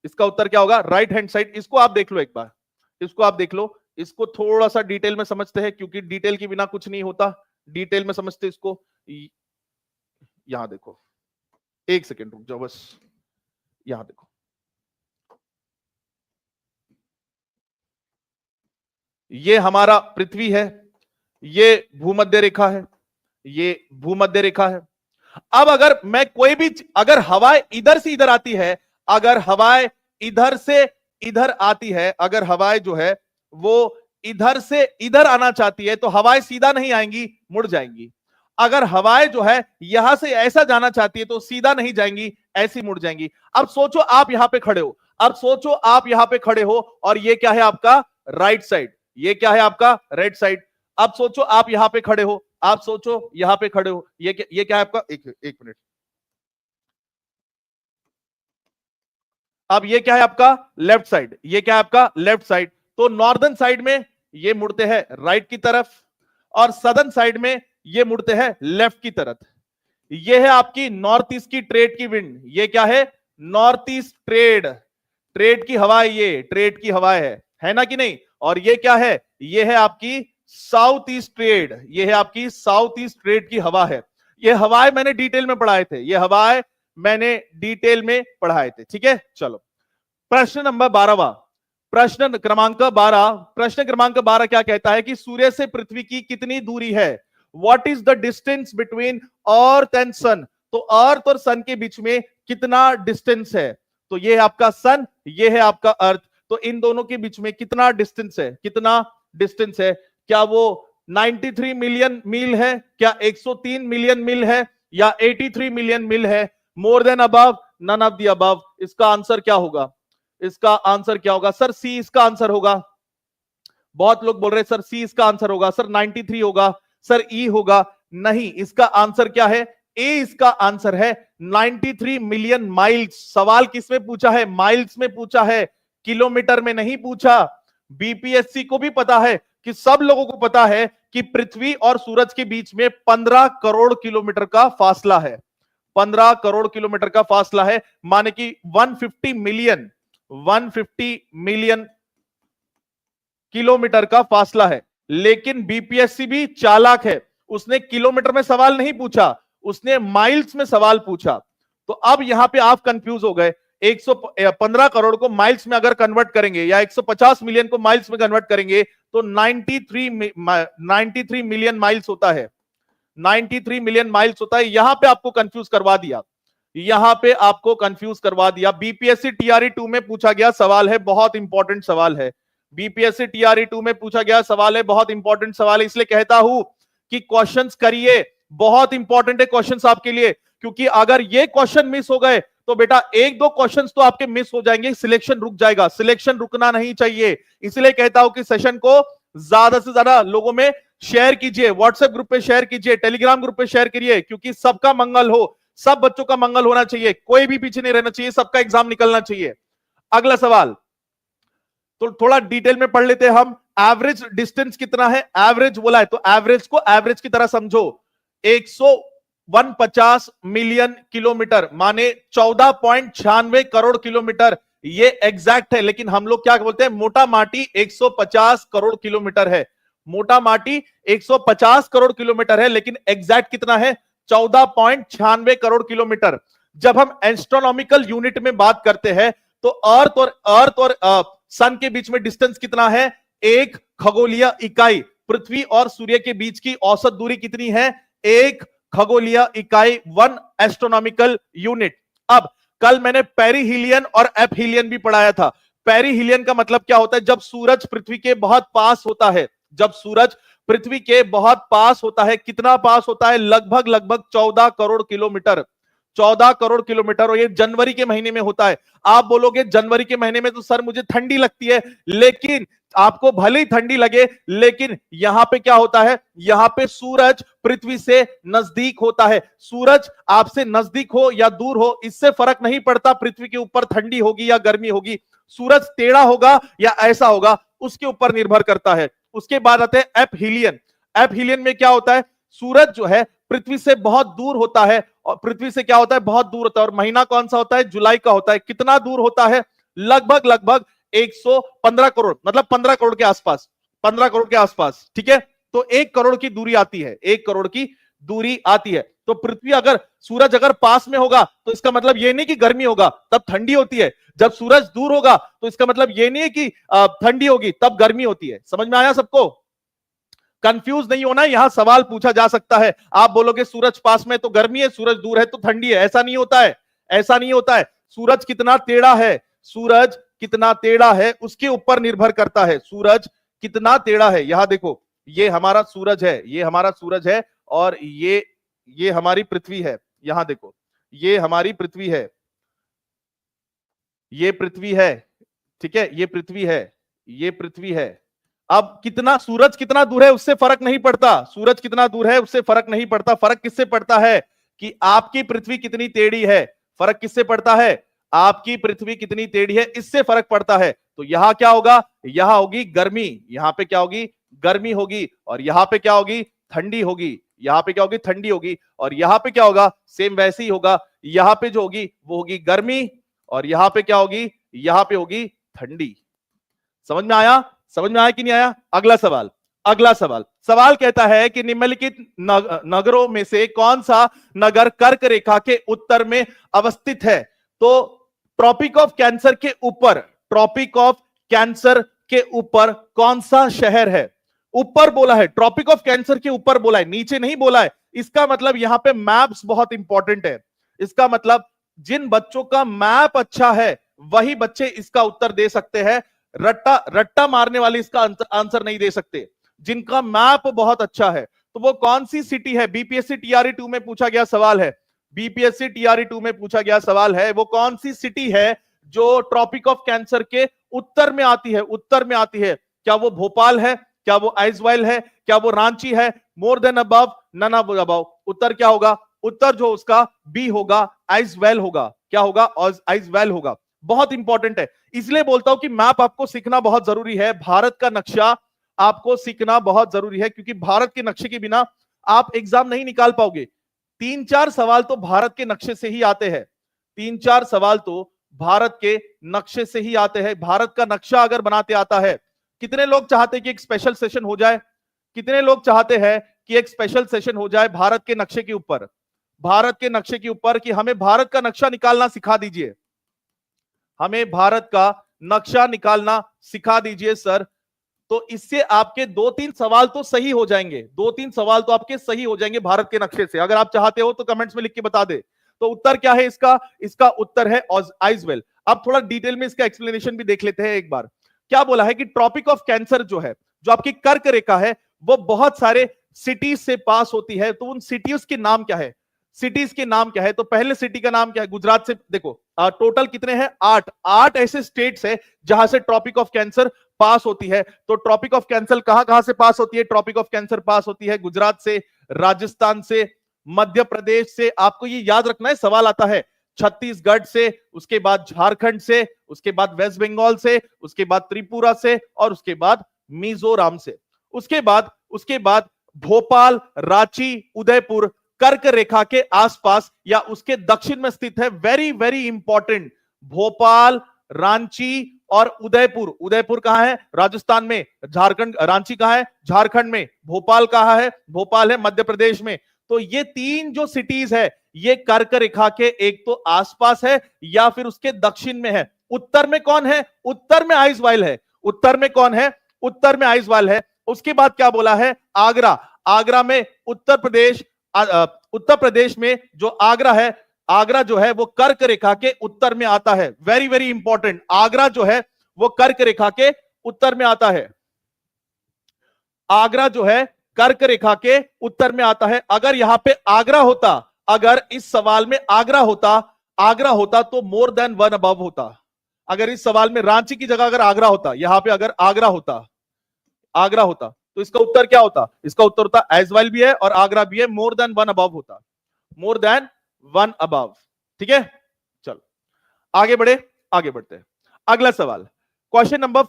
इसका उत्तर क्या होगा, राइट हैंड साइड। इसको आप देख लो एक बार, इसको आप देख लो, इसको थोड़ा सा डिटेल में समझते हैं क्योंकि डिटेल के बिना कुछ नहीं होता, डिटेल में समझते इसको। यहां देखो, एक सेकेंड रुक जाओ बस, यहां देखो, ये हमारा पृथ्वी है, ये भूमध्य रेखा है, ये भूमध्य रेखा है। अब अगर मैं कोई भी, अगर हवाएं इधर से इधर आती है, अगर हवाएं इधर से इधर आती है, अगर हवाएं जो है वो इधर से इधर आना चाहती है तो हवाएं सीधा नहीं आएंगी, मुड़ जाएंगी। अगर हवाएं जो है यहां से ऐसा जाना चाहती है तो सीधा नहीं जाएंगी, ऐसी मुड़ जाएंगी। अब सोचो आप यहां पे खड़े हो, अब सोचो आप यहां पे खड़े हो और ये क्या है आपका राइट साइड, ये क्या है आपका राइट साइड। अब सोचो आप यहां पे खड़े हो, आप सोचो यहां पे खड़े हो, ये क्या है आपका, एक मिनट, अब ये क्या है आपका लेफ्ट साइड, ये क्या है आपका लेफ्ट साइड। तो नॉर्दर्न साइड में ये मुड़ते हैं राइट की तरफ और सदर्न साइड में ये मुड़ते हैं लेफ्ट की तरफ। ये है आपकी नॉर्थ ईस्ट की ट्रेड की विंड, ये क्या है नॉर्थ ईस्ट ट्रेड, ट्रेड की हवा है, ये ट्रेड की हवा है ना कि नहीं। और ये क्या है, ये है आपकी साउथ ईस्ट ट्रेड, ये है आपकी साउथ ईस्ट ट्रेड की हवा है। ये हवाएं मैंने डिटेल में पढ़ाए थे, ये हवाएं मैंने डिटेल में पढ़ाए थे, ठीक है। चलो प्रश्न नंबर 12वां, प्रश्न क्रमांक 12 क्या कहता है कि सूर्य से पृथ्वी की कितनी दूरी है। What is the distance between earth and sun. तो अर्थ और सन के बीच में कितना डिस्टेंस है। तो ये है आपका सन, ये है आपका अर्थ, तो इन दोनों के बीच में कितना डिस्टेंस है, कितना डिस्टेंस है। क्या वो 93 मिलियन मील है, क्या 103 मिलियन मील है, या 83 मिलियन मील है। More than above, none of the above. इसका आंसर क्या होगा, इसका आंसर क्या होगा सर। सी इसका आंसर होगा। बहुत लोग बोल रहे हैं सर सी इसका आंसर होगा, सर 93 होगा, सर ई होगा। नहीं, इसका आंसर क्या है, ए इसका आंसर है 93 मिलियन माइल्स। सवाल किसमें पूछा है, माइल्स में पूछा है, किलोमीटर में नहीं पूछा। बीपीएससी को भी पता है कि सब लोगों को पता है कि पृथ्वी और सूरज के बीच में 15 करोड़ किलोमीटर का फासला है। 15 करोड़ किलोमीटर का फासला है, माने कि 150 मिलियन किलोमीटर का फासला है। लेकिन बीपीएससी भी चालाक है, उसने किलोमीटर में सवाल नहीं पूछा, उसने माइल्स में सवाल पूछा। तो अब यहां पे आप कंफ्यूज हो गए। 115 करोड़ को माइल्स में अगर कन्वर्ट करेंगे या 150 मिलियन को माइल्स में कन्वर्ट करेंगे तो 93 मिलियन माइल्स होता है, 93 मिलियन माइल्स होता है। यहां पे आपको कंफ्यूज करवा दिया, यहां पे आपको कंफ्यूज करवा दिया। बीपीएससी टीआरई 2 में पूछा गया सवाल है, बहुत इंपॉर्टेंट सवाल है। बीपीएससी टीआरई 2 में पूछा गया सवाल है, बहुत इंपॉर्टेंट सवाल है। इसलिए कहता हूं कि क्वेश्चंस करिए, बहुत इंपॉर्टेंट है क्वेश्चंस आपके लिए। क्योंकि अगर ये क्वेश्चन मिस हो गए तो बेटा एक दो क्वेश्चंस तो आपके मिस हो जाएंगे, सिलेक्शन रुक जाएगा। सिलेक्शन रुकना नहीं चाहिए। इसलिए कहता हूं कि सेशन को ज्यादा से ज्यादा लोगों में शेयर कीजिए, व्हाट्सएप ग्रुप पे शेयर कीजिए, टेलीग्राम ग्रुप पे शेयर करिए, क्योंकि सबका मंगल हो, सब बच्चों का मंगल होना चाहिए, कोई भी पीछे नहीं रहना चाहिए, सबका एग्जाम निकलना चाहिए। अगला सवाल तो थोड़ा डिटेल में पढ़ लेते हैं हम। एवरेज डिस्टेंस कितना है, एवरेज बोला है तो एवरेज को एवरेज की तरह समझो। 149 मिलियन किलोमीटर माने 14.96 करोड़ किलोमीटर, ये एग्जैक्ट है। लेकिन हम लोग क्या बोलते हैं, मोटा माटी 150 करोड़ किलोमीटर है। मोटा माटी 150 करोड़ किलोमीटर है, लेकिन एग्जैक्ट कितना है, 14.96 करोड़ किलोमीटर। जब हम एस्ट्रोनॉमिकल यूनिट में बात करते हैं तो अर्थ और सन के बीच में डिस्टेंस कितना है, एक खगोलीय इकाई। पृथ्वी और सूर्य के बीच की औसत दूरी कितनी है, एक खगोलीय इकाई, 1 एस्ट्रोनॉमिकल यूनिट। अब कल मैंने पेरिहीलियन और एपहीलियन भी पढ़ाया था। पेरिहीलियन का मतलब क्या होता है, जब सूरज पृथ्वी के बहुत पास होता है, जब सूरज पृथ्वी के बहुत पास होता है। कितना पास होता है, लगभग 14 करोड़ किलोमीटर, 14 करोड़ किलोमीटर। और ये जनवरी के महीने में होता है। आप बोलोगे जनवरी के महीने में तो सर मुझे ठंडी लगती है, लेकिन आपको भले ही ठंडी लगे, लेकिन यहां पे क्या होता है, यहां पे सूरज पृथ्वी से नजदीक होता है। सूरज आपसे नजदीक हो या दूर हो, इससे फर्क नहीं पड़ता पृथ्वी के ऊपर ठंडी होगी या गर्मी होगी। सूरज टेढ़ा होगा या ऐसा होगा, उसके ऊपर निर्भर करता है। उसके बाद आते हैं एपहीलियन। एपहीलियन में क्या होता है, सूरज जो है पृथ्वी से बहुत दूर होता है, और पृथ्वी से क्या होता है, बहुत दूर होता है। और महीना कौन सा होता है, जुलाई का होता है। कितना दूर होता है, लगभग 115 करोड़, मतलब 15 करोड़ के आसपास, 15 करोड़ के आसपास, ठीक है। तो 1 करोड़ की दूरी आती है, 1 करोड़ की दूरी आती है। तो पृथ्वी अगर, सूरज अगर पास में होगा तो इसका मतलब यह नहीं कि गर्मी होगा तब ठंडी होती है। जब सूरज दूर होगा तो इसका मतलब यह नहीं है कि ठंडी होगी तब गर्मी होती है। समझ में आया सबको, कंफ्यूज नहीं होना, यहां सवाल पूछा जा सकता है। आप बोलोगे सूरज पास में तो गर्मी है, सूरज दूर है तो ठंडी है, ऐसा नहीं होता है, ऐसा नहीं होता है। सूरज कितना टेढ़ा है, सूरज कितना टेढ़ा है उसके ऊपर निर्भर करता है। सूरज कितना टेढ़ा है, यहां देखो, ये हमारा सूरज है, ये हमारा सूरज है, और ये हमारी पृथ्वी है। यहां देखो, ये हमारी पृथ्वी है, ये पृथ्वी है, ठीक है, ये पृथ्वी है, ये पृथ्वी है। अब कितना, सूरज कितना दूर है उससे फर्क नहीं पड़ता, सूरज कितना दूर है उससे फर्क नहीं पड़ता। फर्क किससे पड़ता है कि आपकी पृथ्वी कितनी टेढ़ी है। फर्क किससे पड़ता है, आपकी पृथ्वी कितनी टेढ़ी है, इससे फर्क पड़ता है। तो यहां क्या होगा, यहां होगी गर्मी, यहां पे क्या होगी, गर्मी होगी। और यहां पे क्या होगी, ठंडी होगी। यहां पे क्या होगी, ठंडी होगी। और यहां पे क्या होगा, सेम वैसे ही होगा। यहां पे जो होगी वो होगी गर्मी, और यहां पे क्या होगी, यहां पे होगी ठंडी। समझ में आया? समझ में आया कि नहीं आया? अगला सवाल, अगला सवाल, सवाल कहता है कि निम्नलिखित नगरों में से कौन सा नगर कर्क रेखा के उत्तर में अवस्थित है? तो ट्रॉपिक ऑफ कैंसर के ऊपर, ट्रॉपिक ऑफ कैंसर के ऊपर कौन सा शहर है? ऊपर बोला है, ट्रॉपिक ऑफ कैंसर के ऊपर बोला है, नीचे नहीं बोला है। इसका मतलब यहां पे मैप्स बहुत इंपॉर्टेंट है। इसका मतलब जिन बच्चों का मैप अच्छा है वही बच्चे इसका उत्तर दे सकते हैं। रट्टा रट्टा मारने वाले इसका आंसर नहीं दे सकते। जिनका मैप बहुत अच्छा है, तो वो कौन सी सिटी है? बीपीएससी टीआरई 2 में पूछा गया सवाल है, बीपीएससी टीआरई 2 में पूछा गया सवाल है, वो कौन सी सिटी है जो ट्रॉपिक ऑफ कैंसर के उत्तर में आती है? उत्तर में आती है। क्या वो भोपाल है? क्या वो आइजवाल है? क्या वो रांची है? More than above, none above. उत्तर क्या होगा? उत्तर जो उसका बी होगा, आइजवाल होगा। क्या होगा? आइजवाल होगा। बहुत इंपॉर्टेंट है, इसलिए बोलता हूं कि मैप आपको सीखना बहुत जरूरी है। भारत का नक्शा आपको सीखना बहुत जरूरी है, क्योंकि भारत के नक्शे के बिना आप एग्जाम नहीं निकाल पाओगे। 3-4 सवाल तो भारत के नक्शे से ही आते हैं, 3-4 सवाल तो भारत के नक्शे से ही आते हैं। भारत का नक्शा अगर बनाते आता है, कितने लोग चाहते हैं कि एक स्पेशल सेशन हो जाए? कितने लोग चाहते हैं कि एक स्पेशल सेशन हो जाए भारत के नक्शे के ऊपर? भारत के नक्शे के ऊपर कि हमें भारत का नक्शा निकालना सिखा दीजिए, हमें भारत का नक्शा निकालना सिखा दीजिए सर। तो इससे आपके 2-3 सवाल तो सही हो जाएंगे, 2-3 सवाल तो आपके सही हो जाएंगे भारत के नक्शे से। अगर आप चाहते हो तो कमेंट्स में लिख के बता दे। तो उत्तर क्या है इसका? इसका उत्तर है आइजवाल। अब थोड़ा डिटेल में इसका एक्सप्लेनेशन भी देख लेते हैं एक बार। क्या बोला है कि ट्रॉपिक ऑफ कैंसर जो है, जो आपकी कर्क रेखा है, वो बहुत सारे सिटीज से पास होती है। तो उन सिटीज के नाम क्या है? सिटीज के नाम क्या है? तो पहले सिटी का नाम क्या है? गुजरात से देखो, टोटल कितने हैं? 8 ऐसे स्टेट्स है जहां से ट्रॉपिक ऑफ कैंसर पास होती है। तो ट्रॉपिक ऑफ कैंसर कहां कहां से पास होती है? ट्रॉपिक ऑफ कैंसर पास होती है गुजरात से, राजस्थान से, मध्य प्रदेश से। आपको ये याद रखना है, सवाल आता है छत्तीसगढ़ से, उसके बाद झारखंड से, उसके बाद वेस्ट बंगाल से, उसके बाद त्रिपुरा से, और उसके बाद मिजोरम से। उसके बाद भोपाल, रांची, उदयपुर कर्क रेखा के आसपास या उसके दक्षिण में स्थित है। Very very important, Bhopal, Ranchi और उदयपुर। उदयपुर कहां है? राजस्थान में। झारखंड, रांची कहां है? झारखंड में। भोपाल कहां है? भोपाल है मध्य प्रदेश में। तो ये 3 जो सिटीज है, ये कर्क रेखा के एक तो आसपास है या फिर उसके दक्षिण में है। उत्तर में कौन है? उत्तर में आइजवाल है। उत्तर में कौन है? उत्तर में आइजवाल है। उसके बाद क्या बोला है? आगरा। आगरा में उत्तर प्रदेश में जो आगरा है, आगरा जो है वो कर्क रेखा के उत्तर में आता है। वेरी वेरी इंपॉर्टेंट, आगरा जो है वो कर्क रेखा के उत्तर में आता है। आगरा जो है कर्क रेखा के उत्तर में आता है। अगर यहां पे आगरा होता, अगर इस सवाल में आगरा होता तो मोर देन 1 अबव होता। अगर इस सवाल में रांची की जगह अगर आगरा होता, यहां पे अगर आगरा होता तो इसका उत्तर क्या होता? इसका उत्तर होता आइजवाल भी है और आगरा भी है, मोर देन 1 अबव होता, मोर देन 1 अबव। ठीक है, चलो आगे बढ़ते हैं। अगला सवाल, क्वेश्चन नंबर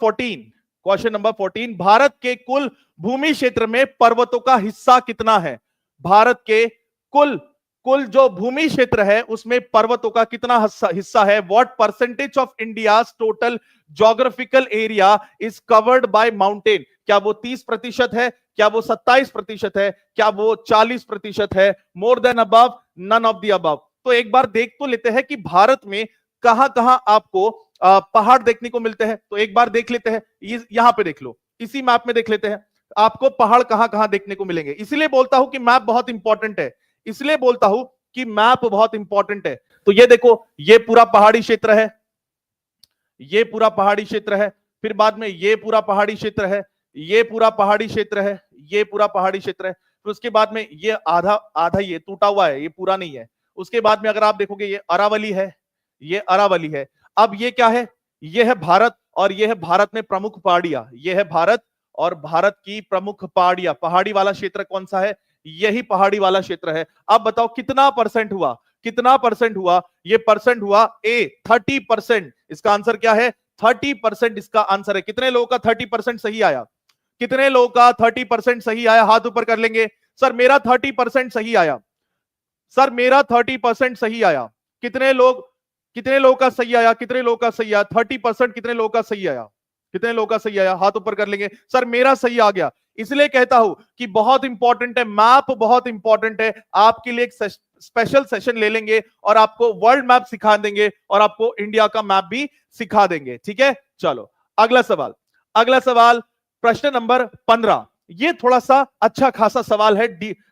14। भारत के कुल भूमि क्षेत्र में पर्वतों का हिस्सा कितना है? भारत के कुल जो भूमि क्षेत्र है उसमें पर्वतों का कितना हिस्सा है? What percentage of India's total geographical area is covered by mountain? क्या वो 30% है? क्या वो 27% है? क्या वो 40% है? More than above, none of the above. तो एक बार देख तो लेते हैं कि भारत में कहां कहां आपको पहाड़ देखने को मिलते हैं। तो एक बार देख लेते हैं, यहां पे देख लो, इसी मैप में देख लेते हैं आपको पहाड़ कहां कहां देखने को मिलेंगे। इसलिए बोलता हूं कि मैप बहुत इंपॉर्टेंट है, इसलिए बोलता हूं कि मैप बहुत इंपॉर्टेंट है। तो ये देखो, ये पूरा पहाड़ी क्षेत्र है, ये पूरा पहाड़ी क्षेत्र है, फिर बाद में ये पूरा पहाड़ी क्षेत्र है, ये पूरा पहाड़ी क्षेत्र है, ये पूरा पहाड़ी क्षेत्र है, फिर उसके बाद में ये आधा ये टूटा हुआ है, ये पूरा नहीं है। उसके बाद में अगर आप देखोगे ये अरावली है, ये अरावली है। अब ये क्या है? ये है भारत, और ये है भारत में प्रमुख पहाड़ियां। ये है भारत और भारत की प्रमुख पहाड़ियां। पहाड़ी वाला क्षेत्र कौन सा है? यही पहाड़ी वाला क्षेत्र है। अब बताओ कितना परसेंट हुआ? कितना परसेंट हुआ? ये परसेंट हुआ ए 30%। इसका आंसर क्या है? 30% इसका आंसर है। कितने लोगों का 30% सही आया? कितने लोगों का 30% सही आया? हाथ ऊपर कर लेंगे। सर मेरा 30% सही आया, सर मेरा 30% सही आया। कितने कितने लोगों का सही आया, कितने लोगों का सही आया? 30%। कितने लोगों का सही आया, कितने लोगों का सही आया? हाथ ऊपर कर लेंगे। सर मेरा सही आ गया। इसलिए कहता हूं कि बहुत इंपॉर्टेंट है मैप, बहुत इंपॉर्टेंट है। आपके लिए एक स्पेशल सेशन ले लेंगे और आपको वर्ल्ड मैप सिखा देंगे और आपको इंडिया का मैप भी सिखा देंगे। ठीक है, चलो अगला सवाल। अगला सवाल प्रश्न नंबर 15। ये थोड़ा सा अच्छा खासा सवाल है,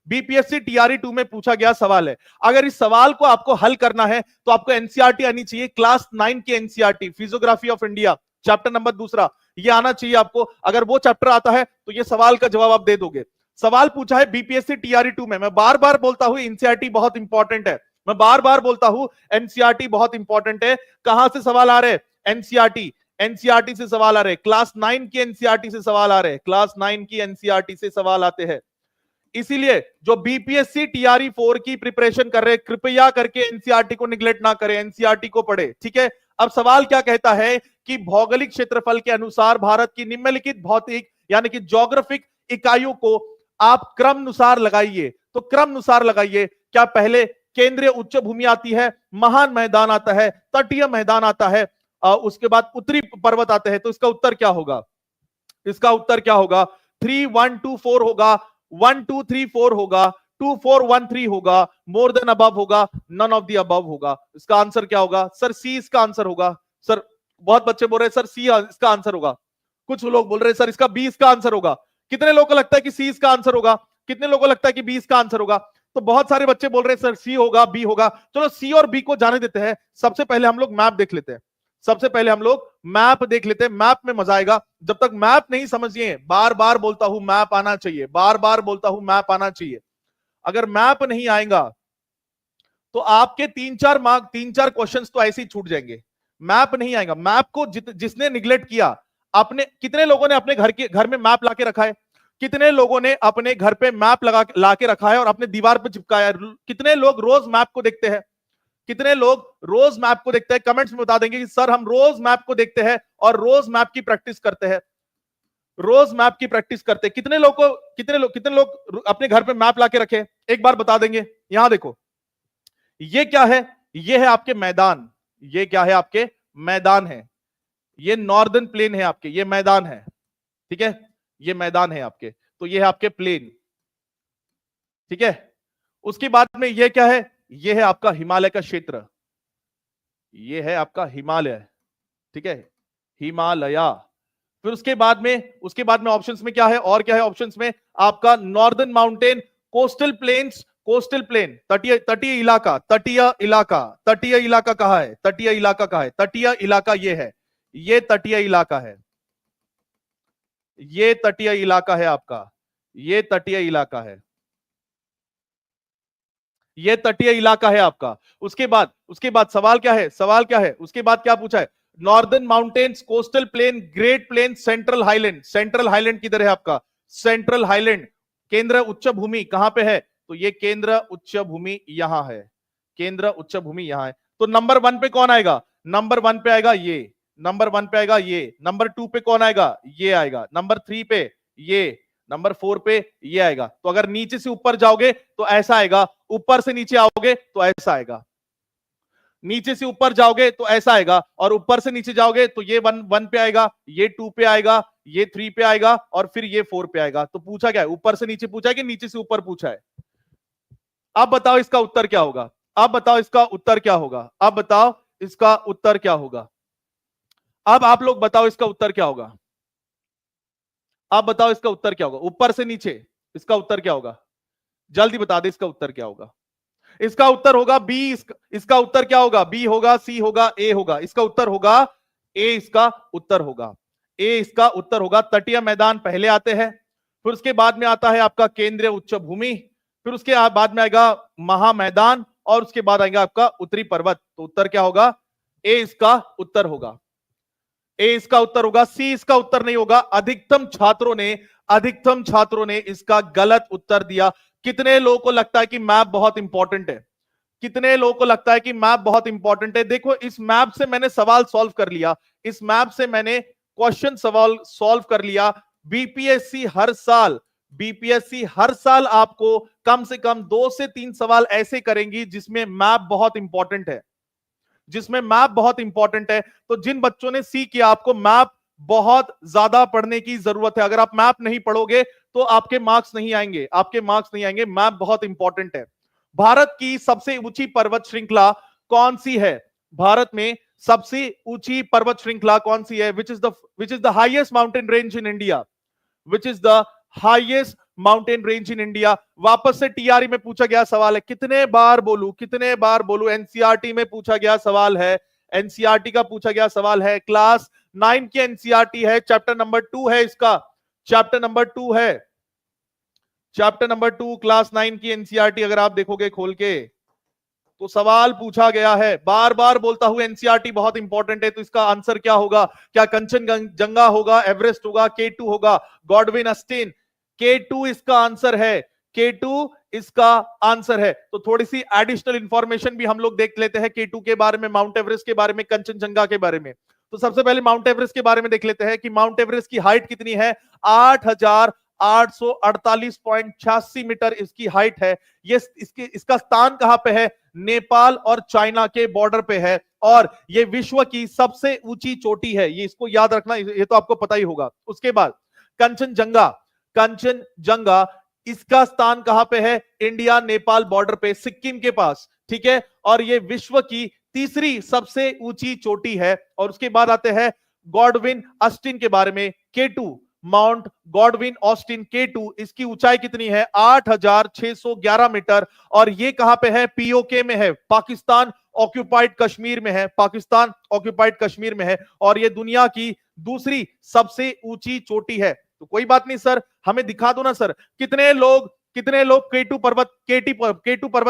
बीपीएससी टीआरई 2 में पूछा गया सवाल है। अगर इस सवाल को आपको हल करना है तो आपको एनसीईआरटी आनी चाहिए, क्लास 9 की NCERT, physiography of India chapter number 2 ये आना चाहिए आपको। अगर वो चैप्टर आता है तो ये सवाल का जवाब आप दे दोगे। सवाल पूछा है बीपीएससी टीआरई 2 में। मैं बार बार बोलता हूं एनसीईआरटी बहुत इंपॉर्टेंट है, मैं बार बार बोलता हूं एनसीईआरटी बहुत इंपॉर्टेंट है। कहां से सवाल आ रहे हैं? एनसीईआरटी, एनसीईआरटी से सवाल आ रहे हैं, क्लास 9 की एनसीईआरटी से सवाल आ रहे हैं, क्लास 9 की एनसीईआरटी से सवाल आते हैं। इसीलिए जो बीपीएससी टीआरई 4 की प्रिपरेशन कर रहे हैं, कृपया करके एनसीईआरटी को निगलेक्ट ना करें, एनसीईआरटी को पढ़े। ठीक है, अब सवाल क्या कहता है कि भौगोलिक क्षेत्रफल के अनुसार भारत की निम्नलिखित भौतिक यानी कि ज्योग्राफिक इकाइयों को आप क्रम अनुसार लगाइए। तो क्रम अनुसार लगाइए। क्या पहले केंद्रीय उच्च भूमि आती है, महान मैदान आता है, तटीय मैदान आता है, उसके बाद उत्तरी पर्वत आते हैं? तो इसका उत्तर क्या होगा? इसका उत्तर क्या होगा? 3 1 2 4 होगा, 1 2 3 4 होगा, 2 4 1 3 होगा, मोर देन अबव होगा, नन ऑफ द अबव होगा। इसका आंसर क्या होगा? सर सी इसका आंसर होगा। सर बहुत बच्चे बोल रहे हैं सर सी इसका आंसर होगा, कुछ लोग बोल रहे हैं सर इसका बी इसका आंसर होगा। कितने लोगों को लगता है कि सी इसका आंसर होगा? कितने लोगों को लगता है कि बी इसका आंसर होगा? तो बहुत सारे बच्चे बोल रहे हैं सर सी होगा, बी होगा। चलो सी और बी को जाने देते हैं। सबसे पहले हम लोग मैप देख लेते हैं, सबसे पहले हम लोग मैप देख लेते हैं। मैप में मजा आएगा। जब तक मैप नहीं समझिए, बार बार बोलता हूं मैप आना चाहिए, बार बार बोलता हूं मैप आना चाहिए। अगर मैप नहीं आएगा तो आपके 3-4 मार्क, 3-4 क्वेश्चंस तो ऐसे ही छूट जाएंगे। मैप नहीं आएगा। मैप को जिसने निगलेक्ट किया, आपने कितने लोगों ने अपने घर में मैप लाके रखा है? कितने लोगों ने अपने घर पे मैप लाके रखा है और अपने दीवार पे चिपकाया है? कितने लोग रोज मैप को देखते हैं? कितने लोग रोज मैप को देखते हैं? कमेंट्स में बता देंगे कि सर हम रोज मैप को देखते हैं और रोज मैप की प्रैक्टिस करते हैं, रोज मैप की प्रैक्टिस करते हैं। कितने लोग अपने घर पे मैप लाके रखे? एक बार बता देंगे। यहां देखो, ये क्या है? ये है आपके मैदान। ये क्या है? आपके मैदान है। ये नॉर्दर्न प्लेन है आपके, ये मैदान है। ठीक है, ये मैदान है आपके। तो ये है आपके प्लेन। ठीक है, उसके बाद में ये क्या है? ये है आपका हिमालय का क्षेत्र। ये है आपका हिमालय। ठीक है, हिमालया। फिर उसके बाद में ऑप्शंस में क्या है? और क्या है ऑप्शंस में? आपका northern mountain, coastal planes, coastal plain, तटीय तटीय इलाका, तटीय इलाका। तटीय इलाका कहां है? तटीय इलाका कहां है? तटीय इलाका ये है, ये तटीय इलाका है, ये तटीय इलाका है आपका, ये तटीय इलाका है, ये तटीय इलाका है आपका। उसके बाद सवाल क्या है? सवाल क्या है? उसके बाद क्या पूछा है? Northern mountains, coastal plain, great plain, central highland. Central highland किधर है आपका? Central highland. केंद्र उच्च भूमि कहां पे है? तो ये केंद्र उच्च भूमि यहां है, केंद्र उच्च भूमि यहां है। तो नंबर 1 पे कौन आएगा? नंबर 1 पे आएगा ये, नंबर 1 पे आएगा ये। नंबर 2 पे कौन आएगा? ये आएगा। नंबर 3 पे ये, नंबर 4 पे ये आएगा। तो अगर नीचे से ऊपर जाओगे तो ऐसा आएगा, ऊपर से नीचे आओगे तो ऐसा आएगा, नीचे से ऊपर जाओगे तो ऐसा आएगा, और ऊपर से नीचे जाओगे तो ये 1 पे आएगा, ये 2 पे आएगा, ये 3 पे आएगा और फिर ये 4 पे आएगा। तो पूछा क्या है? ऊपर से नीचे पूछा है कि नीचे से ऊपर पूछा है? अब बताओ इसका उत्तर क्या होगा? अब बताओ इसका उत्तर क्या होगा? अब बताओ इसका उत्तर क्या होगा? अब आप लोग बताओ इसका उत्तर क्या होगा? आप बताओ इसका उत्तर क्या होगा? ऊपर से नीचे इसका उत्तर क्या होगा? जल्दी बता दे इसका उत्तर क्या होगा? इसका उत्तर होगा बी। इसका उत्तर क्या होगा? बी होगा, सी होगा, ए होगा? इसका उत्तर होगा ए। इसका उत्तर होगा ए। इसका उत्तर होगा तटीय मैदान पहले आते हैं, फिर उसके बाद में आता है आपका केंद्रीय उच्च भूमि, फिर उसके बाद में आएगा महामैदान और उसके बाद आएगा आपका उत्तरी पर्वत। तो उत्तर क्या होगा? ए इसका उत्तर होगा, ए इसका उत्तर होगा, सी इसका उत्तर नहीं होगा। अधिकतम छात्रों ने इसका गलत उत्तर दिया। कितने लोगों को लगता है कि मैप बहुत इंपॉर्टेंट है? कितने लोगों को लगता है कि मैप बहुत इंपॉर्टेंट है? देखो, इस मैप से मैंने सवाल सॉल्व कर लिया, इस मैप से मैंने क्वेश्चन सवाल सॉल्व कर लिया। बीपीएससी हर साल आपको कम से कम 2 से 3 सवाल ऐसे करेंगी जिसमें मैप बहुत इंपॉर्टेंट है। जिसमें मैप बहुत इंपॉर्टेंट है। तो जिन बच्चों ने सी किया, आपको मैप बहुत ज्यादा पढ़ने की जरूरत है। अगर आप मैप नहीं पढ़ोगे तो आपके मार्क्स नहीं आएंगे, आपके मार्क्स नहीं आएंगे। मैप बहुत इंपॉर्टेंट है। भारत की सबसे ऊंची पर्वत श्रृंखला कौन सी है? भारत में सबसे ऊंची पर्वत श्रृंखला कौन सी है? Which is the highest mountain range in India? Which is the highest mountain range in India? वापस से टीआरई में पूछा गया सवाल है, कितने बार बोलूं, कितने बार बोलूं? एनसीईआरटी में पूछा गया सवाल है, एनसीईआरटी का पूछा गया सवाल है। क्लास 9 की एनसीईआरटी है, चैप्टर नंबर 2 है इसका, चैप्टर नंबर 2 है, चैप्टर नंबर 2 क्लास 9 की एनसीईआरटी अगर आप देखोगे खोल के तो सवाल पूछा गया है। बार बार बोलता हूं एनसीईआरटी बहुत इंपॉर्टेंट है। तो इसका आंसर क्या होगा? क्या कंचनजंगा होगा, एवरेस्ट होगा, K2 होगा, गॉडविन अस्टिन? K2 इसका आंसर है, K2 इसका आंसर है। तो थोड़ी सी एडिशनल इंफॉर्मेशन भी हम लोग देख लेते हैं K2 के बारे में, माउंट एवरेस्ट के बारे में, कंचनजंगा के बारे में। तो सबसे पहले माउंट एवरेस्ट के बारे में देख लेते हैं कि माउंट एवरेस्ट की हाइट कितनी है। 8,848.86 मीटर इसकी हाइट है। ये इसका स्थान कहां पे है? नेपाल और चाइना के बॉर्डर पे है, और ये विश्व की सबसे ऊंची चोटी है। ये इसको याद रखना, ये तो आपको पता ही होगा। उसके बाद कंचनजंगा, कंचनजंगा इसका स्थान कहां पे है? इंडिया नेपाल बॉर्डर पे, सिक्किम के पास, ठीक है। और ये विश्व की तीसरी सबसे ऊंची चोटी है। और उसके बाद आते हैं गॉडविन अस्टिन के बारे में, K2, mount Godwin Austen K2, इसकी ऊंचाई कितनी है? 8,611 मीटर। और ये कहां पे है? पीओके में है, पाकिस्तान ऑक्यूपाइड कश्मीर में है, पाकिस्तान ऑक्यूपाइड कश्मीर में है। और ये दुनिया की दूसरी सबसे ऊंची चोटी है। तो कोई बात नहीं सर, हमें दिखा दो ना सर, कितने लोग K2 पर्वत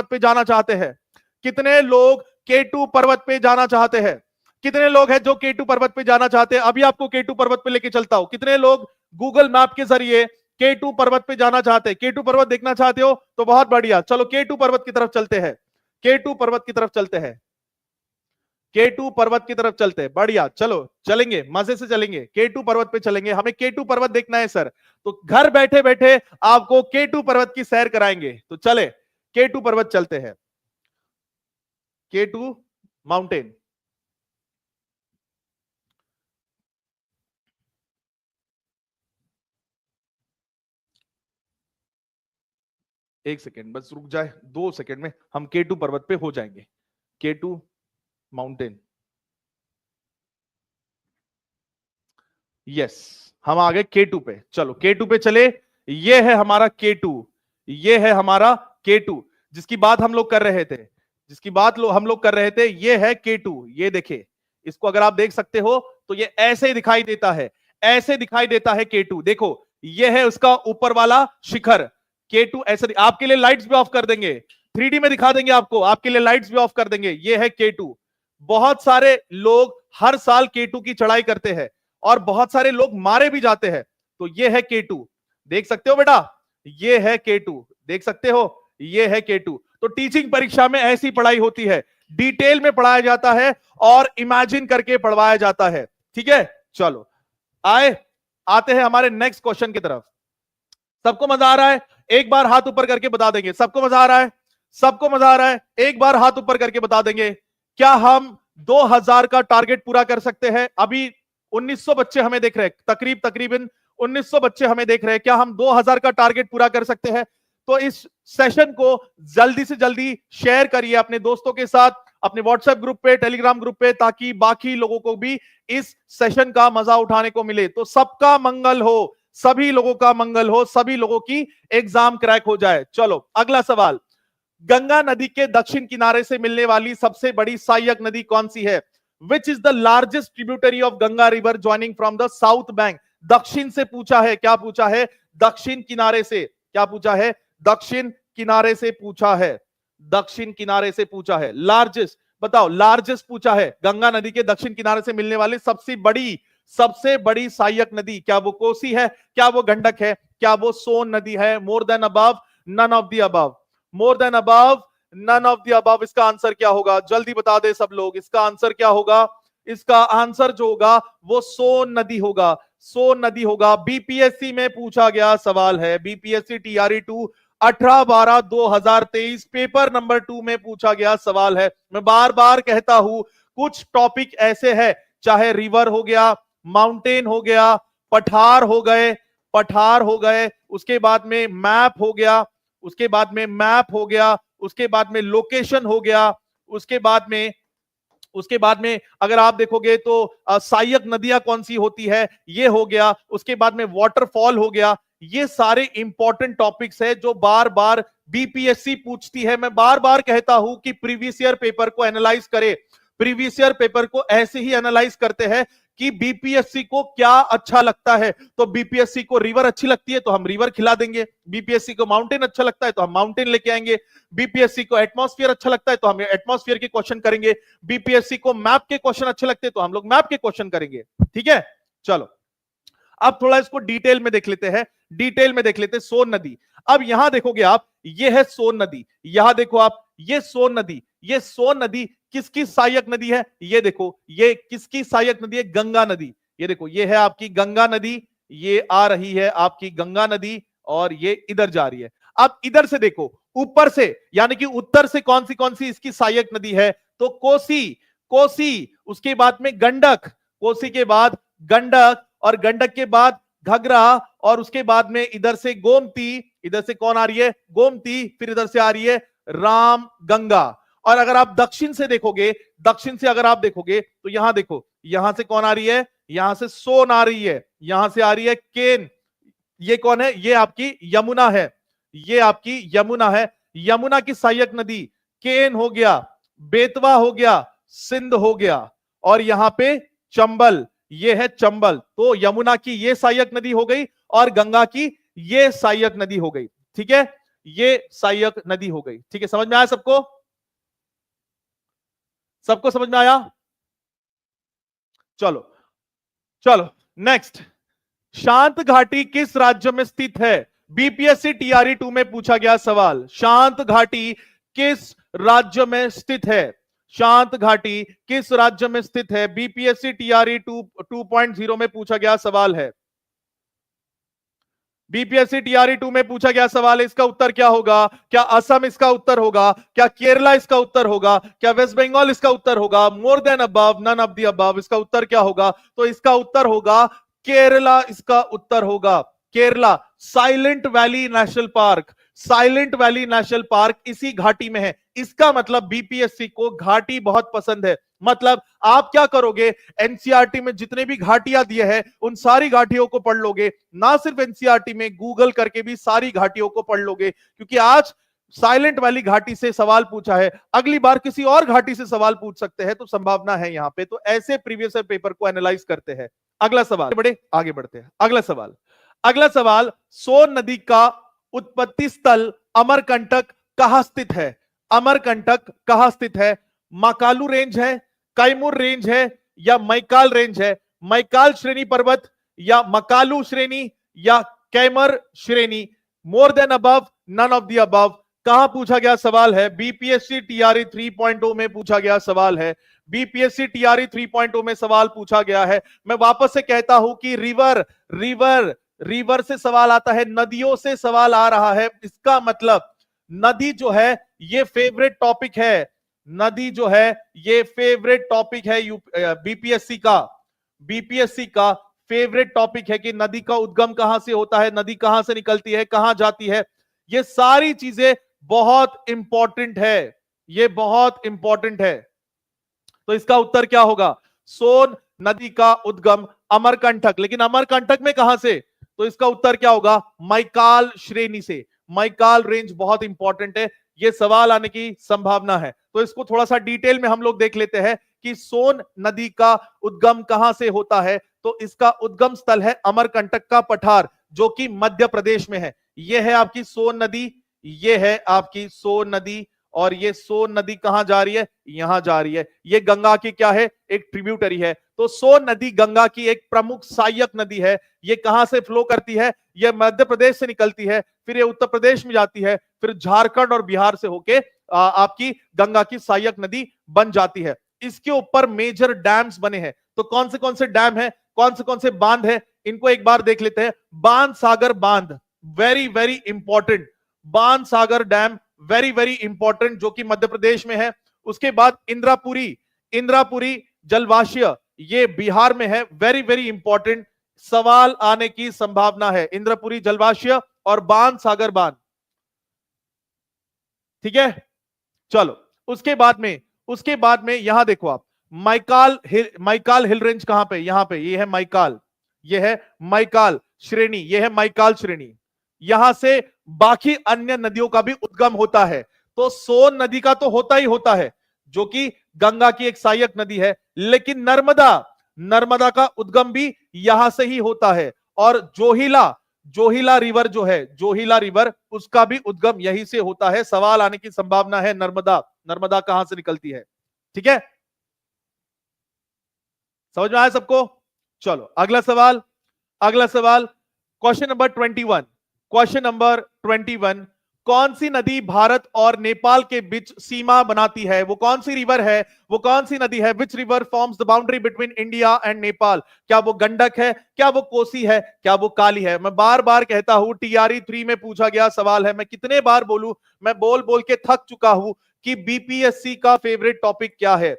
पे जाना चाहते हैं? कितने लोग K2 पर्वत पे जाना चाहते हैं? कितने लोग हैं जो K2 पर्वत पे जाना चाहते हैं? अभी आपको K2 पर्वत पे लेके चलता हूं। कितने लोग गूगल मैप के जरिए K2 पर्वत पे जाना चाहते हैं? K2 पर्वत देखना चाहते हो तो बहुत बढ़िया, चलो K2 पर्वत की तरफ चलते हैं, K2 पर्वत की तरफ चलते हैं, K2 पर्वत की तरफ चलते हैं। बढ़िया, चलो चलेंगे, मजे से चलेंगे, K2 पर्वत पे चलेंगे। हमें K2 पर्वत देखना है सर, तो घर बैठे बैठे आपको K2 पर्वत की सैर कराएंगे। तो चले K2 पर्वत चलते हैं, K2 माउंटेन। एक सेकेंड बस रुक जाए, 2 सेकेंड में हम K2 पर्वत पे हो जाएंगे। K2 माउंटेन, यस, हम आ गए K2 पे। चलो K2 पे चले। ये है हमारा K2, ये है हमारा K2 जिसकी बात हम लोग कर रहे थे, जिसकी बात हम लोग कर रहे थे। ये है K2, ये देखिए, इसको अगर आप देख सकते हो तो ये ऐसे दिखाई देता है, ऐसे दिखाई देता है K2। देखो ये है उसका ऊपर वाला शिखर K2। ऐसे आपके लिए लाइट्स भी ऑफ कर देंगे, 3D में दिखा देंगे आपको, आपके लिए लाइट्स भी ऑफ कर देंगे। ये है K2। बहुत सारे लोग हर साल K2 की चढ़ाई करते हैं और बहुत सारे लोग मारे भी जाते हैं। तो ये है K2, देख सकते हो बेटा, ये है K2, देख सकते हो, ये है K2। तो टीचिंग परीक्षा में ऐसी पढ़ाई होती है, डिटेल में पढ़ाया जाता है और इमेजिन करके पढ़वाया जाता है, ठीक है। चलो आते हैं हमारे नेक्स्ट क्वेश्चन की तरफ। सबको मजा आ रहा है? एक बार हाथ ऊपर करके बता देंगे, सबको मजा आ रहा है? सबको मजा आ रहा है? एक बार हाथ ऊपर करके बता देंगे, क्या हम 2000 का टारगेट पूरा कर सकते हैं? अभी 1900 बच्चे हमें देख रहे हैं, तकरीबन 1900 बच्चे हमें देख रहे हैं। क्या हम 2000 का टारगेट पूरा कर सकते हैं? तो इस सेशन को जल्दी से जल्दी शेयर करिए अपने दोस्तों के साथ, अपने व्हाट्सएप ग्रुप पे, टेलीग्राम ग्रुप पे, ताकि बाकी लोगों को भी इस सेशन का मजा उठाने को मिले। तो सबका मंगल हो, सभी लोगों का मंगल हो, सभी लोगों की एग्जाम क्रैक हो जाए। चलो अगला सवाल, गंगा नदी के दक्षिण किनारे से मिलने वाली सबसे बड़ी सहायक नदी कौन सी है? Which is the largest tributary of Ganga river joining from the south bank? दक्षिण से पूछा है, क्या पूछा है? दक्षिण किनारे से, क्या पूछा है? दक्षिण किनारे से पूछा है, दक्षिण किनारे से पूछा है। लार्जेस्ट बताओ, लार्जेस्ट पूछा है, गंगा नदी के दक्षिण किनारे से मिलने वाली सबसे बड़ी सहायक नदी, क्या वो कोसी है? क्या वो गंडक है? क्या वो सोन नदी है? More than above, none of the above, more than above, none of the above. इसका आंसर क्या होगा? जल्दी बता दे सब लोग, इसका आंसर क्या होगा? इसका आंसर जो होगा वो सोन नदी होगा, सोन नदी होगा। बीपीएससी में पूछा गया सवाल है, बीपीएससी टीआरई 2 18/12/2023 पेपर नंबर 2 में पूछा गया सवाल है। मैं बार बार कहता हूं, कुछ टॉपिक ऐसे हैं, चाहे रिवर हो गया, माउंटेन हो गया, पठार हो गए, उसके बाद में मैप हो गया, उसके बाद में उसके बाद में लोकेशन हो गया, उसके बाद में अगर आप देखोगे तो सहायक नदियां कौन सी होती है, ये हो गया, उसके बाद में वाटरफॉल हो गया। ये सारे इंपॉर्टेंट टॉपिक्स है जो बार बार बीपीएससी पूछती है। मैं बार बार कहता हूं कि प्रीवियस ईयर पेपर को एनालाइज करें, प्रीवियस ईयर पेपर को ऐसे ही एनालाइज करते हैं कि बीपीएससी को क्या अच्छा लगता है। तो बीपीएससी को रिवर अच्छी लगती है तो हम रिवर खिला देंगे, बीपीएससी को माउंटेन अच्छा लगता है तो हम माउंटेन लेके आएंगे, बीपीएससी को एटमॉस्फेयर अच्छा लगता है तो हम एटमॉस्फेयर के क्वेश्चन करेंगे, बीपीएससी को मैप के क्वेश्चन अच्छे लगते हैं तो हम लोग मैप के क्वेश्चन करेंगे। ठीक है, चलो अब थोड़ा इसको डिटेल में देख लेते हैं। सोन नदी, अब यहां देखोगे आप, ये है सोन नदी, यहां देखो आप, ये सोन नदी किसकी सहायक नदी है, ये देखो, ये किसकी सहायक नदी है, गंगा नदी। ये देखो, ये है आपकी गंगा नदी, ये आ रही है आपकी गंगा नदी और ये इधर जा रही है। अब इधर से देखो, ऊपर से यानी कि उत्तर से कौन सी इसकी सहायक नदी है, तो कोसी, उसके बाद में गंडक, कोसी के बाद गंडक, और गंडक के बाद घाघरा, और उसके बाद में इधर से गोमती, इधर से कौन आ रही है, गोमती, फिर इधर से आ रही है राम गंगा। और अगर आप दक्षिण से अगर आप देखोगे तो यहां देखो, यहां से कौन आ रही है, यहां से सोन आ रही है, यहां से आ रही है केन। ये कौन है, ये आपकी यमुना है, यमुना की सहायक नदी केन हो गया, बेतवा हो गया, सिंध हो गया, और यहां पे चंबल, ये है चंबल। तो यमुना की ये सहायक नदी हो गई और गंगा की ये सहायक नदी हो गई। ठीक है, ये सहायक नदी हो गई। ठीक है, समझ में आया सबको समझ में आया? चलो नेक्स्ट, शांत घाटी किस राज्य में स्थित है? बीपीएससी टीआरई 2 में पूछा गया सवाल, शांत घाटी किस राज्य में स्थित है? शांत घाटी किस राज्य में स्थित है? बीपीएससी टीआरई 2.0 में पूछा गया सवाल है, बीपीएससी टीआरई 2 में पूछा गया सवाल है। इसका उत्तर क्या होगा? क्या असम इसका उत्तर होगा? क्या केरला इसका उत्तर होगा? क्या वेस्ट बंगाल इसका उत्तर होगा? More than above, none of the above, इसका उत्तर क्या होगा? तो इसका उत्तर होगा केरला, इसका उत्तर होगा Kerala. Silent valley national park इसी घाटी में है। इसका मतलब बीपीएससी को घाटी बहुत पसंद है। मतलब आप क्या करोगे, एनसीईआरटी में जितने भी घाटियां दिए हैं उन सारी घाटियों को पढ़ लोगे, ना सिर्फ एनसीईआरटी में, गूगल करके भी सारी घाटियों को पढ़ लोगे, क्योंकि आज साइलेंट वैली घाटी से सवाल पूछा है, अगली बार किसी और घाटी से सवाल पूछ सकते हैं, तो संभावना है यहां पे। तो ऐसे प्रीवियस ईयर पेपर को एनालाइज करते हैं। अगला सवाल, आगे बढ़ते हैं। अगला सवाल, सोन नदी का उत्पत्ति स्थल अमरकंटक कहां स्थित है? अमरकंटक कहां स्थित है? मकालू रेंज है, कैमूर रेंज है, या मैकाल रेंज है? मैकाल श्रेणी पर्वत, या मकालू श्रेणी, या कैमर श्रेणी? More than above, none of the above. कहां पूछा गया सवाल है? बीपीएससी टीआरई 3.0 में पूछा गया सवाल है, बीपीएससी टीआरई 3.0 में सवाल पूछा गया है। मैं वापस से कहता हूं कि रिवर से सवाल आता है, नदियों से सवाल आ रहा है। इसका मतलब नदी जो है ये फेवरेट टॉपिक है, नदी जो है ये फेवरेट टॉपिक है बीपीएससी का फेवरेट टॉपिक है कि नदी का उद्गम कहां से होता है, नदी कहां से निकलती है, कहां जाती है। ये सारी चीजें बहुत इंपॉर्टेंट है, ये बहुत इंपॉर्टेंट है। तो इसका उत्तर क्या होगा? सोन नदी का उद्गम अमरकंटक, लेकिन अमरकंटक में कहां से? तो इसका उत्तर क्या होगा? मैकाल श्रेणी से। मैकाल रेंज बहुत इंपॉर्टेंट है, ये सवाल आने की संभावना है। तो इसको थोड़ा सा डिटेल में हम लोग देख लेते हैं कि सोन नदी का उद्गम कहां से होता है। तो इसका उद्गम स्थल है अमरकंटक का पठार, जो कि मध्य प्रदेश में है। यह है आपकी सोन नदी, ये है आपकी सोन नदी, और ये सोन नदी कहां जा रही है? यहां जा रही है। ये गंगा की क्या है? एक ट्रिब्यूटरी है। तो सोन नदी गंगा की एक प्रमुख सहायक नदी है। ये कहां से फ्लो करती है? ये मध्य प्रदेश से निकलती है, फिर ये उत्तर प्रदेश में जाती है, फिर झारखंड और बिहार से होके आपकी गंगा की सहायक नदी बन जाती है। इसके ऊपर मेजर डैम्स बने हैं। तो कौन से डैम है, कौन से बांध है, इनको एक बार देख लेते हैं। बाण सागर बांध, वेरी वेरी इंपॉर्टेंट, बाण सागर डैम वेरी वेरी इंपॉर्टेंट, जो कि मध्य प्रदेश में है। उसके बाद इंद्रापुरी, इंद्रापुरी जलवाष्य ये बिहार में है, वेरी वेरी इंपॉर्टेंट, सवाल आने की संभावना है। इंद्रपुरी जलवाष्य और बाण सागर बांध, ठीक है। चलो उसके बाद में यहां देखो आप, माइकाल हिल रेंज कहां पे, यहां पे, ये है माइकाल, ये है माइकाल श्रेणी, ये है माइकाल श्रेणी। यहां से बाकी अन्य नदियों का भी उद्गम होता है। तो सोन नदी का तो होता ही होता है, जो कि गंगा की एक सहायक नदी है, लेकिन नर्मदा का उद्गम भी यहां से ही होता है। और जोहिला रिवर जो है, जोहिला रिवर, उसका भी उद्गम यहीं से होता है। सवाल आने की संभावना है नर्मदा कहां से निकलती है, ठीक है। समझ में आया सबको? चलो अगला सवाल, क्वेश्चन नंबर 21, कौन सी नदी भारत और नेपाल के बीच सीमा बनाती है? वो कौन सी रिवर है, वो कौन सी नदी है? Which river forms the boundary between India and Nepal? क्या वो गंडक है, क्या वो कोसी है, क्या वो काली है? मैं बार बार कहता हूं, टीआरई 3 में पूछा गया सवाल है, मैं कितने बार बोलूं, मैं बोल बोल के थक चुका हूं कि बीपीएससी का फेवरेट टॉपिक क्या है।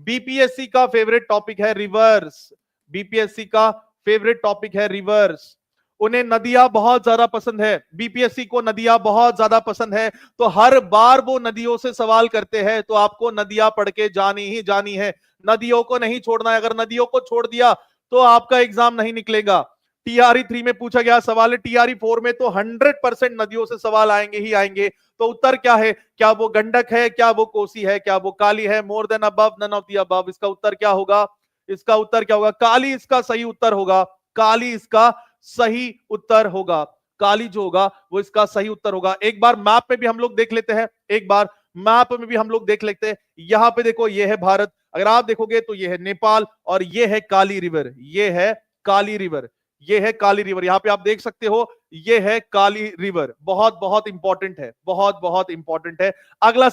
बीपीएससी का फेवरेट टॉपिक है रिवर्स, बीपीएससी का फेवरेट टॉपिक है रिवर्स। उन्हें नदियां बहुत ज्यादा पसंद है, बीपीएससी को नदियां बहुत ज्यादा पसंद है, तो हर बार वो नदियों से सवाल करते हैं, तो आपको नदियां पढ़ के जानी ही जानी है, नदियों को नहीं छोड़ना है। अगर नदियों को छोड़ दिया तो आपका एग्जाम नहीं निकलेगा। टीआरई 3 में पूछा गया सवाल है, टीआरई 4 में तो 100% नदियों से सवाल आएंगे ही आएंगे। तो उत्तर क्या है? क्या वो गंडक है, क्या वो कोसी है, क्या वो काली है? More than above, none of the above. इसका उत्तर क्या होगा? इसका उत्तर क्या होगा? काली इसका सही उत्तर होगा, काली इसका सही उत्तर होगा, काली जो होगा वो इसका सही उत्तर होगा। एक बार मैप पे भी हम लोग देख लेते हैं, एक बार मैप में भी हम लोग देख लेते हैं। यहां पे देखो, ये है भारत, अगर आप देखोगे तो ये है नेपाल, और ये है काली रिवर, ये है काली रिवर, ये है काली रिवर। यहां पे आप देख सकते हो, ये है काली रिवर। बहुत बहुत इंपॉर्टेंट है, बहुत बहुत इंपॉर्टेंट है। अगला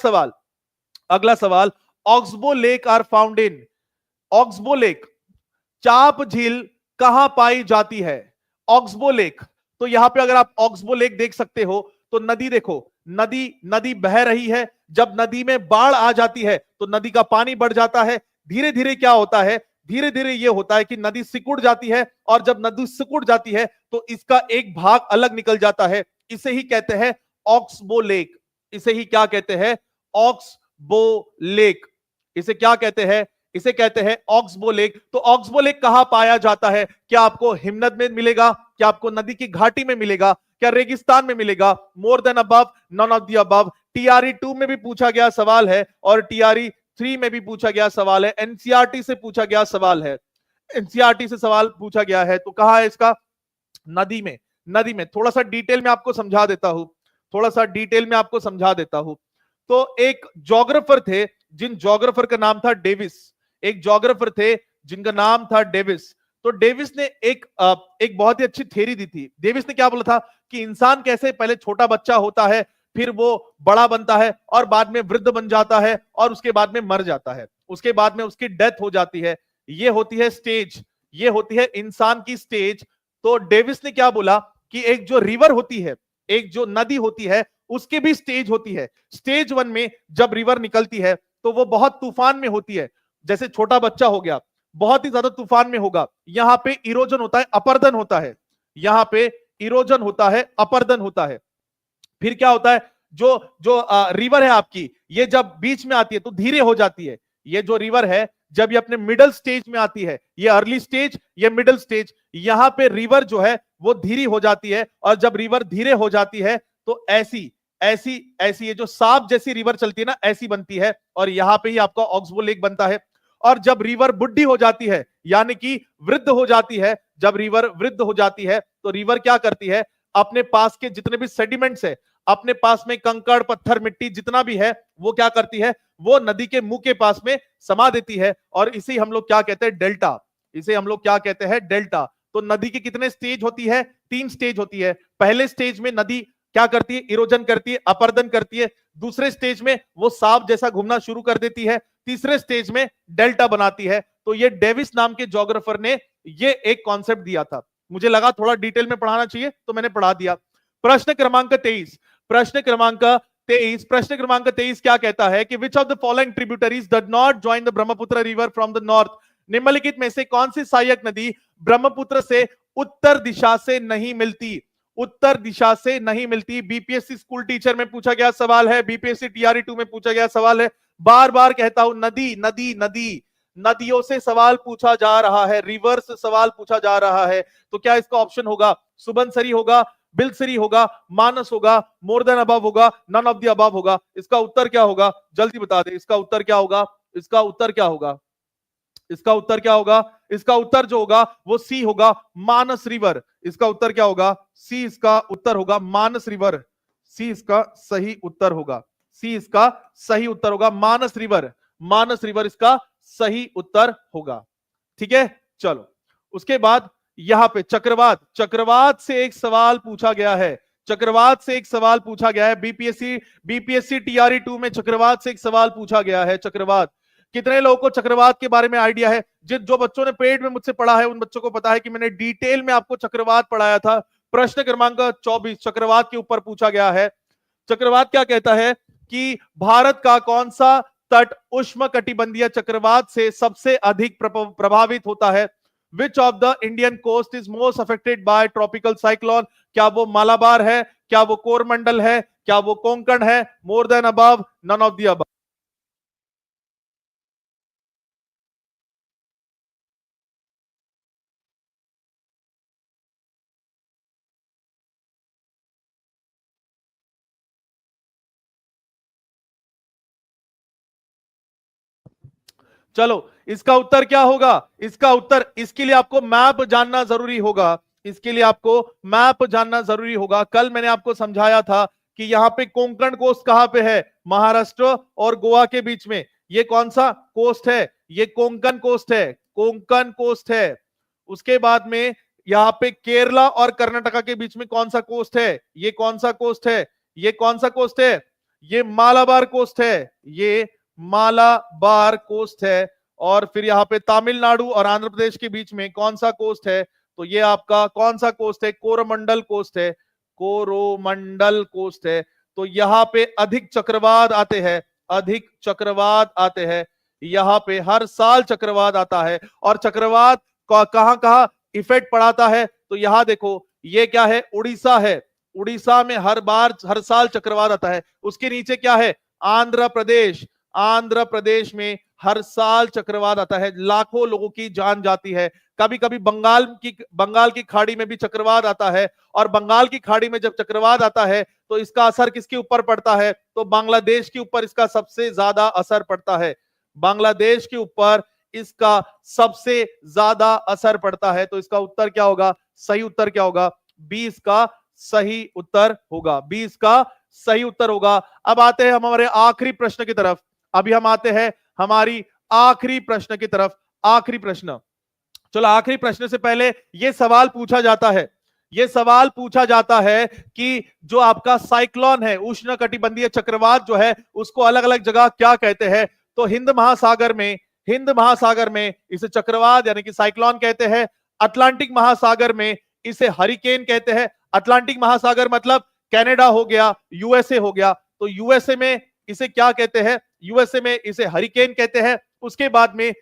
सवाल, oxbow lake are found in, oxbow lake, चाप झील कहां पाई जाती है? ऑक्सबो लेक, तो यहां पे अगर आप ऑक्सबो लेक देख सकते हो, तो नदी देखो, नदी बह रही है। जब नदी में बाढ़ आ जाती है तो नदी का पानी बढ़ जाता है। धीरे धीरे क्या होता है? धीरे धीरे ये होता है कि नदी सिकुड़ जाती है, और जब नदी सिकुड़ जाती है तो इसका एक भाग अलग निकल जाता है। इसे ही कहते हैं ऑक्सबो लेक, इसे ही क्या कहते हैं? Oxbow lake. इसे क्या कहते हैं? इसे कहते हैं ऑक्सबो लेक। तो ऑक्सबो लेक कहां पाया जाता है? क्या आपको हिमनद में मिलेगा, क्या आपको नदी की घाटी में मिलेगा, क्या रेगिस्तान में मिलेगा? मोर than above, none of the above. TRE 2 में भी पूछा गया सवाल है, और टीआरई 3 में भी पूछा गया सवाल है, एनसीईआरटी से पूछा गया सवाल है, एनसीईआरटी से सवाल पूछा गया है। तो कहां है इसका? नदी में, नदी में। थोड़ा सा डिटेल में आपको समझा देता हूं, थोड़ा सा डिटेल में आपको समझा देता हूं। तो एक ज्योग्राफर थे, जिन ज्योग्राफर का नाम था डेविस, एक ज्योग्राफर थे जिनका नाम था डेविस। तो डेविस ने एक बहुत ही अच्छी थ्योरी दी थी। डेविस ने क्या बोला था कि इंसान कैसे पहले छोटा बच्चा होता है, फिर वो बड़ा बनता है, और बाद में वृद्ध बन जाता है, और उसके बाद में मर जाता है, उसके बाद में उसकी डेथ हो जाती है। ये होती है स्टेज, ये होती है इंसान की स्टेज। तो डेविस ने क्या बोला कि एक जो रिवर होती है, एक जो नदी होती है, उसकी भी स्टेज होती है। स्टेज 1 में जब रिवर निकलती है तो वो बहुत तूफान में होती है। जैसे छोटा बच्चा हो गया, बहुत ही ज्यादा तूफान में होगा, यहां पे इरोजन होता है, अपर्दन होता है, यहां पे इरोजन होता है, अपर्दन होता है। फिर क्या होता है? जो जो रिवर है आपकी, ये जब बीच में आती है तो धीरे हो जाती है। ये जो रिवर है, जब ये अपने मिडिल स्टेज में आती है, ये अर्ली स्टेज, ये मिडिल स्टेज, यहां पे रिवर जो है वो धीरे हो जाती है। और जब रिवर धीरे हो जाती है तो ऐसी ऐसी ऐसी ये जो सांप जैसी रिवर चलती है ना, ऐसी बनती है, और यहां पे ही आपका ऑक्सबो लेक बनता है। और जब रिवर बुढ़ी हो जाती है, यानी कि वृद्ध हो जाती है, जब रिवर वृद्ध हो जाती है तो रिवर क्या करती है? अपने पास के जितने भी सेडिमेंट्स है, अपने पास में कंकड़ पत्थर मिट्टी जितना भी है, वो क्या करती है? वो नदी के मुंह के पास में समा देती है, और इसे हम लोग क्या कहते हैं? डेल्टा। इसे हम लोग क्या कहते हैं? डेल्टा। तो नदी की कितने स्टेज होती है? 3 स्टेज होती है। पहले स्टेज में नदी क्या करती है? इरोजन करती है, अपर्दन करती है। दूसरे स्टेज में वो सांप जैसा घूमना शुरू कर देती है। तीसरे स्टेज में डेल्टा बनाती है। तो ये डेविस नाम के ज्योग्राफर ने ये एक कॉन्सेप्ट दिया था। मुझे लगा थोड़ा डिटेल में पढ़ाना चाहिए, तो मैंने पढ़ा दिया। प्रश्न क्रमांक 23, प्रश्न क्रमांक 23, प्रश्न क्रमांक 23 क्या कहता है कि which of the following tributaries did not join the Brahmaputra river from the north. निम्नलिखित में से कौन सी सहायक नदी ब्रह्मपुत्र से उत्तर दिशा से नहीं मिलती, उत्तर दिशा से नहीं मिलती। बीपीएससी स्कूल टीचर में पूछा गया सवाल है, बीपीएससी टीआरई 2 में पूछा गया सवाल है। बार बार कहता हूं, नदी नदी नदी, नदियों से सवाल पूछा जा रहा है, रिवर से सवाल पूछा जा रहा है। तो क्या इसका ऑप्शन होगा? सुबनसरी होगा, बिलसरी होगा, मानस होगा, मोर देन अबव होगा, नन ऑफ द अबव होगा। इसका उत्तर क्या होगा? जल्दी बता दे, इसका उत्तर क्या होगा? इसका उत्तर क्या होगा? इसका उत्तर क्या होगा? इसका उत्तर जो होगा वो सी होगा, मानस रिवर। इसका उत्तर क्या होगा? सी इसका उत्तर होगा, मानस रिवर। सी इसका सही उत्तर होगा, सी इसका सही उत्तर होगा, मानस रिवर। मानस रिवर इसका सही उत्तर होगा। ठीक है, चलो उसके बाद यहां पे चक्रवात, चक्रवात से एक सवाल पूछा गया है, चक्रवात से एक सवाल पूछा गया है। बीपीएससी टीआरई 2 में चक्रवात से एक सवाल पूछा गया है। चक्रवात, कितने लोगों को चक्रवात के बारे में आइडिया है? जो बच्चों ने पेड में मुझसे पढ़ा है उन बच्चों को पता है कि मैंने डिटेल में आपको चक्रवात पढ़ाया था। प्रश्न क्रमांक 24 चक्रवात के ऊपर पूछा गया है। चक्रवात क्या कहता है कि भारत का कौन सा तट उष्णकटिबंधीय चक्रवात से सबसे अधिक प्रभावित होता है? Which of the Indian coast is most affected by tropical cyclone? क्या वो मालाबार है, क्या वो कोरमंडल है, क्या वो कोंकण है, more than above, none of the above? चलो इसका उत्तर क्या होगा? इसका उत्तर, इसके लिए आपको मैप जानना जरूरी होगा, इसके लिए आपको मैप जानना जरूरी होगा। कल मैंने आपको समझाया था कि यहां पे कोंकण कोस्ट कहां पे है? महाराष्ट्र और गोवा के बीच में। ये कौन सा कोस्ट है? ये कोंकण कोस्ट है, कोंकण कोस्ट है। उसके बाद में यहां पे केरला और कर्नाटका के बीच में कौन सा कोस्ट है? ये कौन सा कोस्ट है? ये कौन सा कोस्ट है? ये मालाबार कोस्ट है, ये मालाबार कोस्ट है। और फिर यहाँ पे तमिलनाडु और आंध्र प्रदेश के बीच में कौन सा कोस्ट है? तो ये आपका कौन सा कोस्ट है? कोरोमंडल कोस्ट है, कोरोमंडल कोस्ट है। तो यहाँ पे अधिक चक्रवात आते हैं, अधिक चक्रवात आते हैं। यहाँ पे हर साल चक्रवात आता है। और चक्रवात कहां कहां इफेक्ट पड़ाता है? तो यहां देखो, ये क्या है? उड़ीसा है, उड़ीसा में हर साल चक्रवात आता है। उसके नीचे क्या है? आंध्र प्रदेश, आंध्र प्रदेश में हर साल चक्रवात आता है, लाखों लोगों की जान जाती है। कभी कभी बंगाल की खाड़ी में भी चक्रवात आता है। और बंगाल की खाड़ी में जब चक्रवात आता है तो इसका असर किसके ऊपर पड़ता है? तो बांग्लादेश के ऊपर इसका सबसे ज्यादा असर पड़ता है, बांग्लादेश के ऊपर इसका सबसे ज्यादा असर पड़ता है। तो इसका उत्तर क्या होगा? सही उत्तर क्या होगा? 20 का सही उत्तर होगा, 20 का सही उत्तर होगा। अब आते हैं हमारे आखिरी प्रश्न की तरफ। अभी हम आते हैं हमारी आखिरी प्रश्न की तरफ। आखिरी प्रश्न, चलो आखिरी प्रश्न से पहले यह सवाल पूछा जाता है, यह सवाल पूछा जाता है कि जो आपका साइक्लोन है, उष्णकटिबंधीय चक्रवात जो है, उसको अलग अलग जगह क्या कहते हैं? तो हिंद महासागर में इसे चक्रवात यानी कि साइक्लोन कहते हैं। अटलांटिक महासागर में इसे हरिकेन कहते हैं। अटलांटिक महासागर मतलब कनाडा हो गया, यूएसए हो गया, तो यूएसए में इसे क्या कहते हैं? यूएसए में इसे हरिकेन कहते हैं। उसके बाद में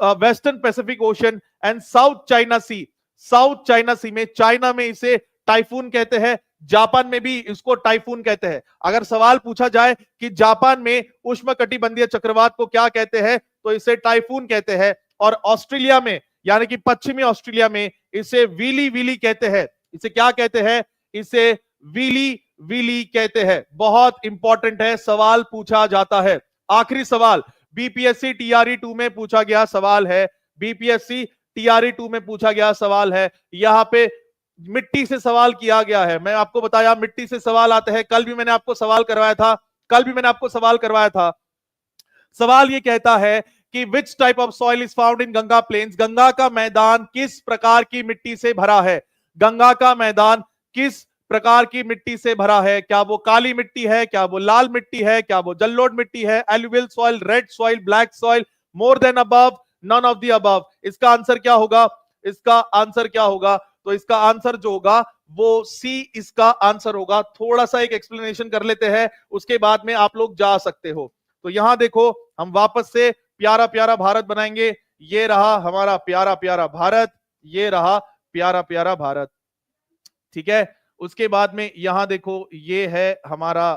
western Pacific Ocean and South China Sea, South China Sea में, चाइना में इसे टाइफून कहते हैं। जापान में भी इसको टाइफून कहते हैं। अगर सवाल पूछा जाए कि जापान में उष्णकटिबंधीय चक्रवात को क्या कहते हैं, तो इसे टाइफून कहते हैं। और ऑस्ट्रेलिया में यानी कि पश्चिमी ऑस्ट्रेलिया में इसे विली विली कहते हैं। इसे क्या कहते हैं? इसे विली विली कहते हैं। बहुत इंपॉर्टेंट है, सवाल पूछा जाता है। आखिरी सवाल बीपीएससी टीआरई 2 में पूछा गया सवाल है, बीपीएससी टीआरई 2 में पूछा गया सवाल है। यहां पे मिट्टी से सवाल किया गया है। मैं आपको बताया मिट्टी से सवाल आते हैं। कल भी मैंने आपको सवाल करवाया था, सवाल ये कहता है कि which type of soil is found in Ganga plains? Ganga का मैदान किस प्रकार की मिट्टी से भरा है? गंगा का मैदान किस प्रकार की मिट्टी से भरा है? क्या वो काली मिट्टी है, क्या वो लाल मिट्टी है, क्या वो जलोढ़ मिट्टी है, alluvial soil, red soil, black soil, more than above, none of the above? इसका आंसर क्या होगा? इसका आंसर क्या होगा? तो इसका आंसर जो होगा वो सी इसका आंसर होगा। थोड़ा सा एक एक्सप्लेनेशन कर लेते हैं, उसके बाद में आप लोग जा सकते हो। तो यहां देखो, हम वापस से प्यारा प्यारा भारत बनाएंगे। ये रहा हमारा प्यारा प्यारा भारत, ये रहा प्यारा प्यारा भारत, ठीक है। उसके बाद में यहां देखो, ये है हमारा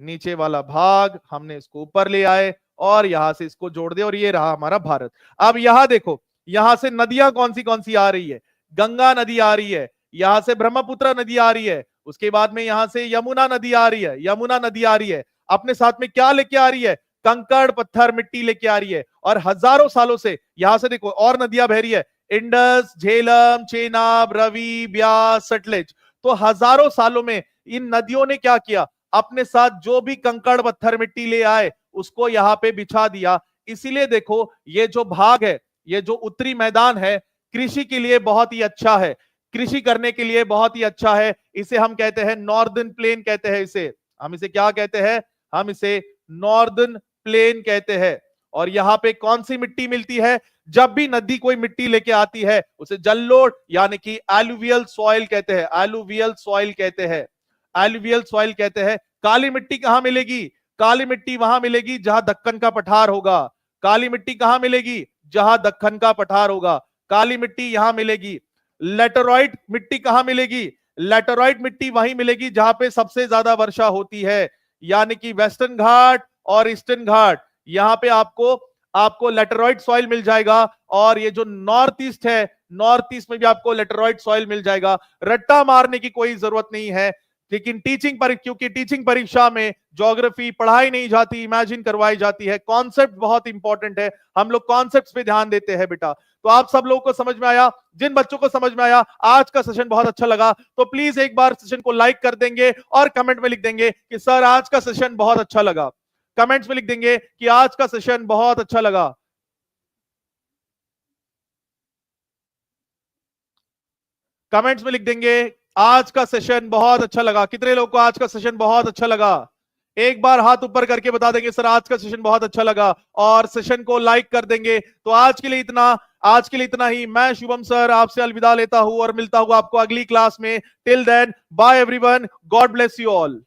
नीचे वाला भाग, हमने इसको ऊपर ले आए और यहां से इसको जोड़ दे और ये रहा हमारा भारत। अब यहां देखो, यहां से नदियां कौन सी आ रही है? गंगा नदी आ रही है, यहां से ब्रह्मपुत्र नदी आ रही है, उसके बाद में यहां से यमुना नदी आ रही है, यमुना नदी आ रही है। अपने साथ में क्या लेके आ रही है? कंकड़ पत्थर मिट्टी लेके आ रही है। और हजारों सालों से यहां से देखो और नदियां बह रही है, इंडस, झेलम, चेनाब, रवि, ब्यास, सतलज। तो हजारों सालों में इन नदियों ने क्या किया? अपने साथ जो भी कंकड़ पत्थर मिट्टी ले आए उसको यहां पे बिछा दिया। इसीलिए देखो, ये जो भाग है, ये जो उत्तरी मैदान है, कृषि के लिए बहुत ही अच्छा है, कृषि करने के लिए बहुत ही अच्छा है। इसे हम कहते हैं नॉर्दर्न प्लेन कहते हैं। इसे हम इसे क्या कहते हैं? हम इसे नॉर्दर्न प्लेन कहते हैं। और यहां पे कौन सी मिट्टी मिलती है? जब भी नदी कोई मिट्टी लेके आती है उसे जल्लोड यानी कि एलुवियल सॉइल कहते हैं, एलुवियल सॉइल कहते हैं, एलुवियल सॉइल कहते हैं। काली मिट्टी कहां मिलेगी? काली मिट्टी वहां मिलेगी जहां दक्कन का पठार होगा। काली मिट्टी कहां मिलेगी? जहां दक्कन का पठार होगा, काली मिट्टी यहां मिलेगी। लेटराइट मिट्टी कहां मिलेगी? लेटराइट मिट्टी वहीं मिलेगी जहां पे सबसे ज्यादा वर्षा होती है, यानी कि वेस्टर्न घाट और ईस्टर्न घाट। यहां पे आपको आपको लेटराइट सॉइल मिल जाएगा। और ये जो नॉर्थ ईस्ट है, नॉर्थ ईस्ट में भी आपको लेटराइट सॉइल मिल जाएगा। रट्टा मारने की कोई जरूरत नहीं है, लेकिन क्योंकि टीचिंग परीक्षा में ज्योग्राफी पढ़ाई नहीं जाती, इमेजिन करवाई जाती है। कॉन्सेप्ट बहुत इंपॉर्टेंट है, हम लोग कॉन्सेप्ट्स पे ध्यान देते हैं बेटा। तो आप सब लोगों को समझ में आया? जिन बच्चों को समझ में आया, आज का सेशन बहुत अच्छा लगा, तो प्लीज एक बार सेशन को लाइक कर देंगे और कमेंट में लिख देंगे कि सर आज का सेशन बहुत अच्छा लगा। कमेंट्स में लिख देंगे कि आज का सेशन बहुत अच्छा लगा। कमेंट्स में लिख देंगे आज का सेशन बहुत अच्छा लगा। कितने लोगों को आज का सेशन बहुत अच्छा लगा? एक बार हाथ ऊपर करके बता देंगे सर आज का सेशन बहुत अच्छा लगा, और सेशन को लाइक कर देंगे। तो आज के लिए इतना ही। मैं शुभम सर आपसे अलविदा लेता हूं और मिलता हूं आपको अगली क्लास में। Till then bye everyone, God bless you all.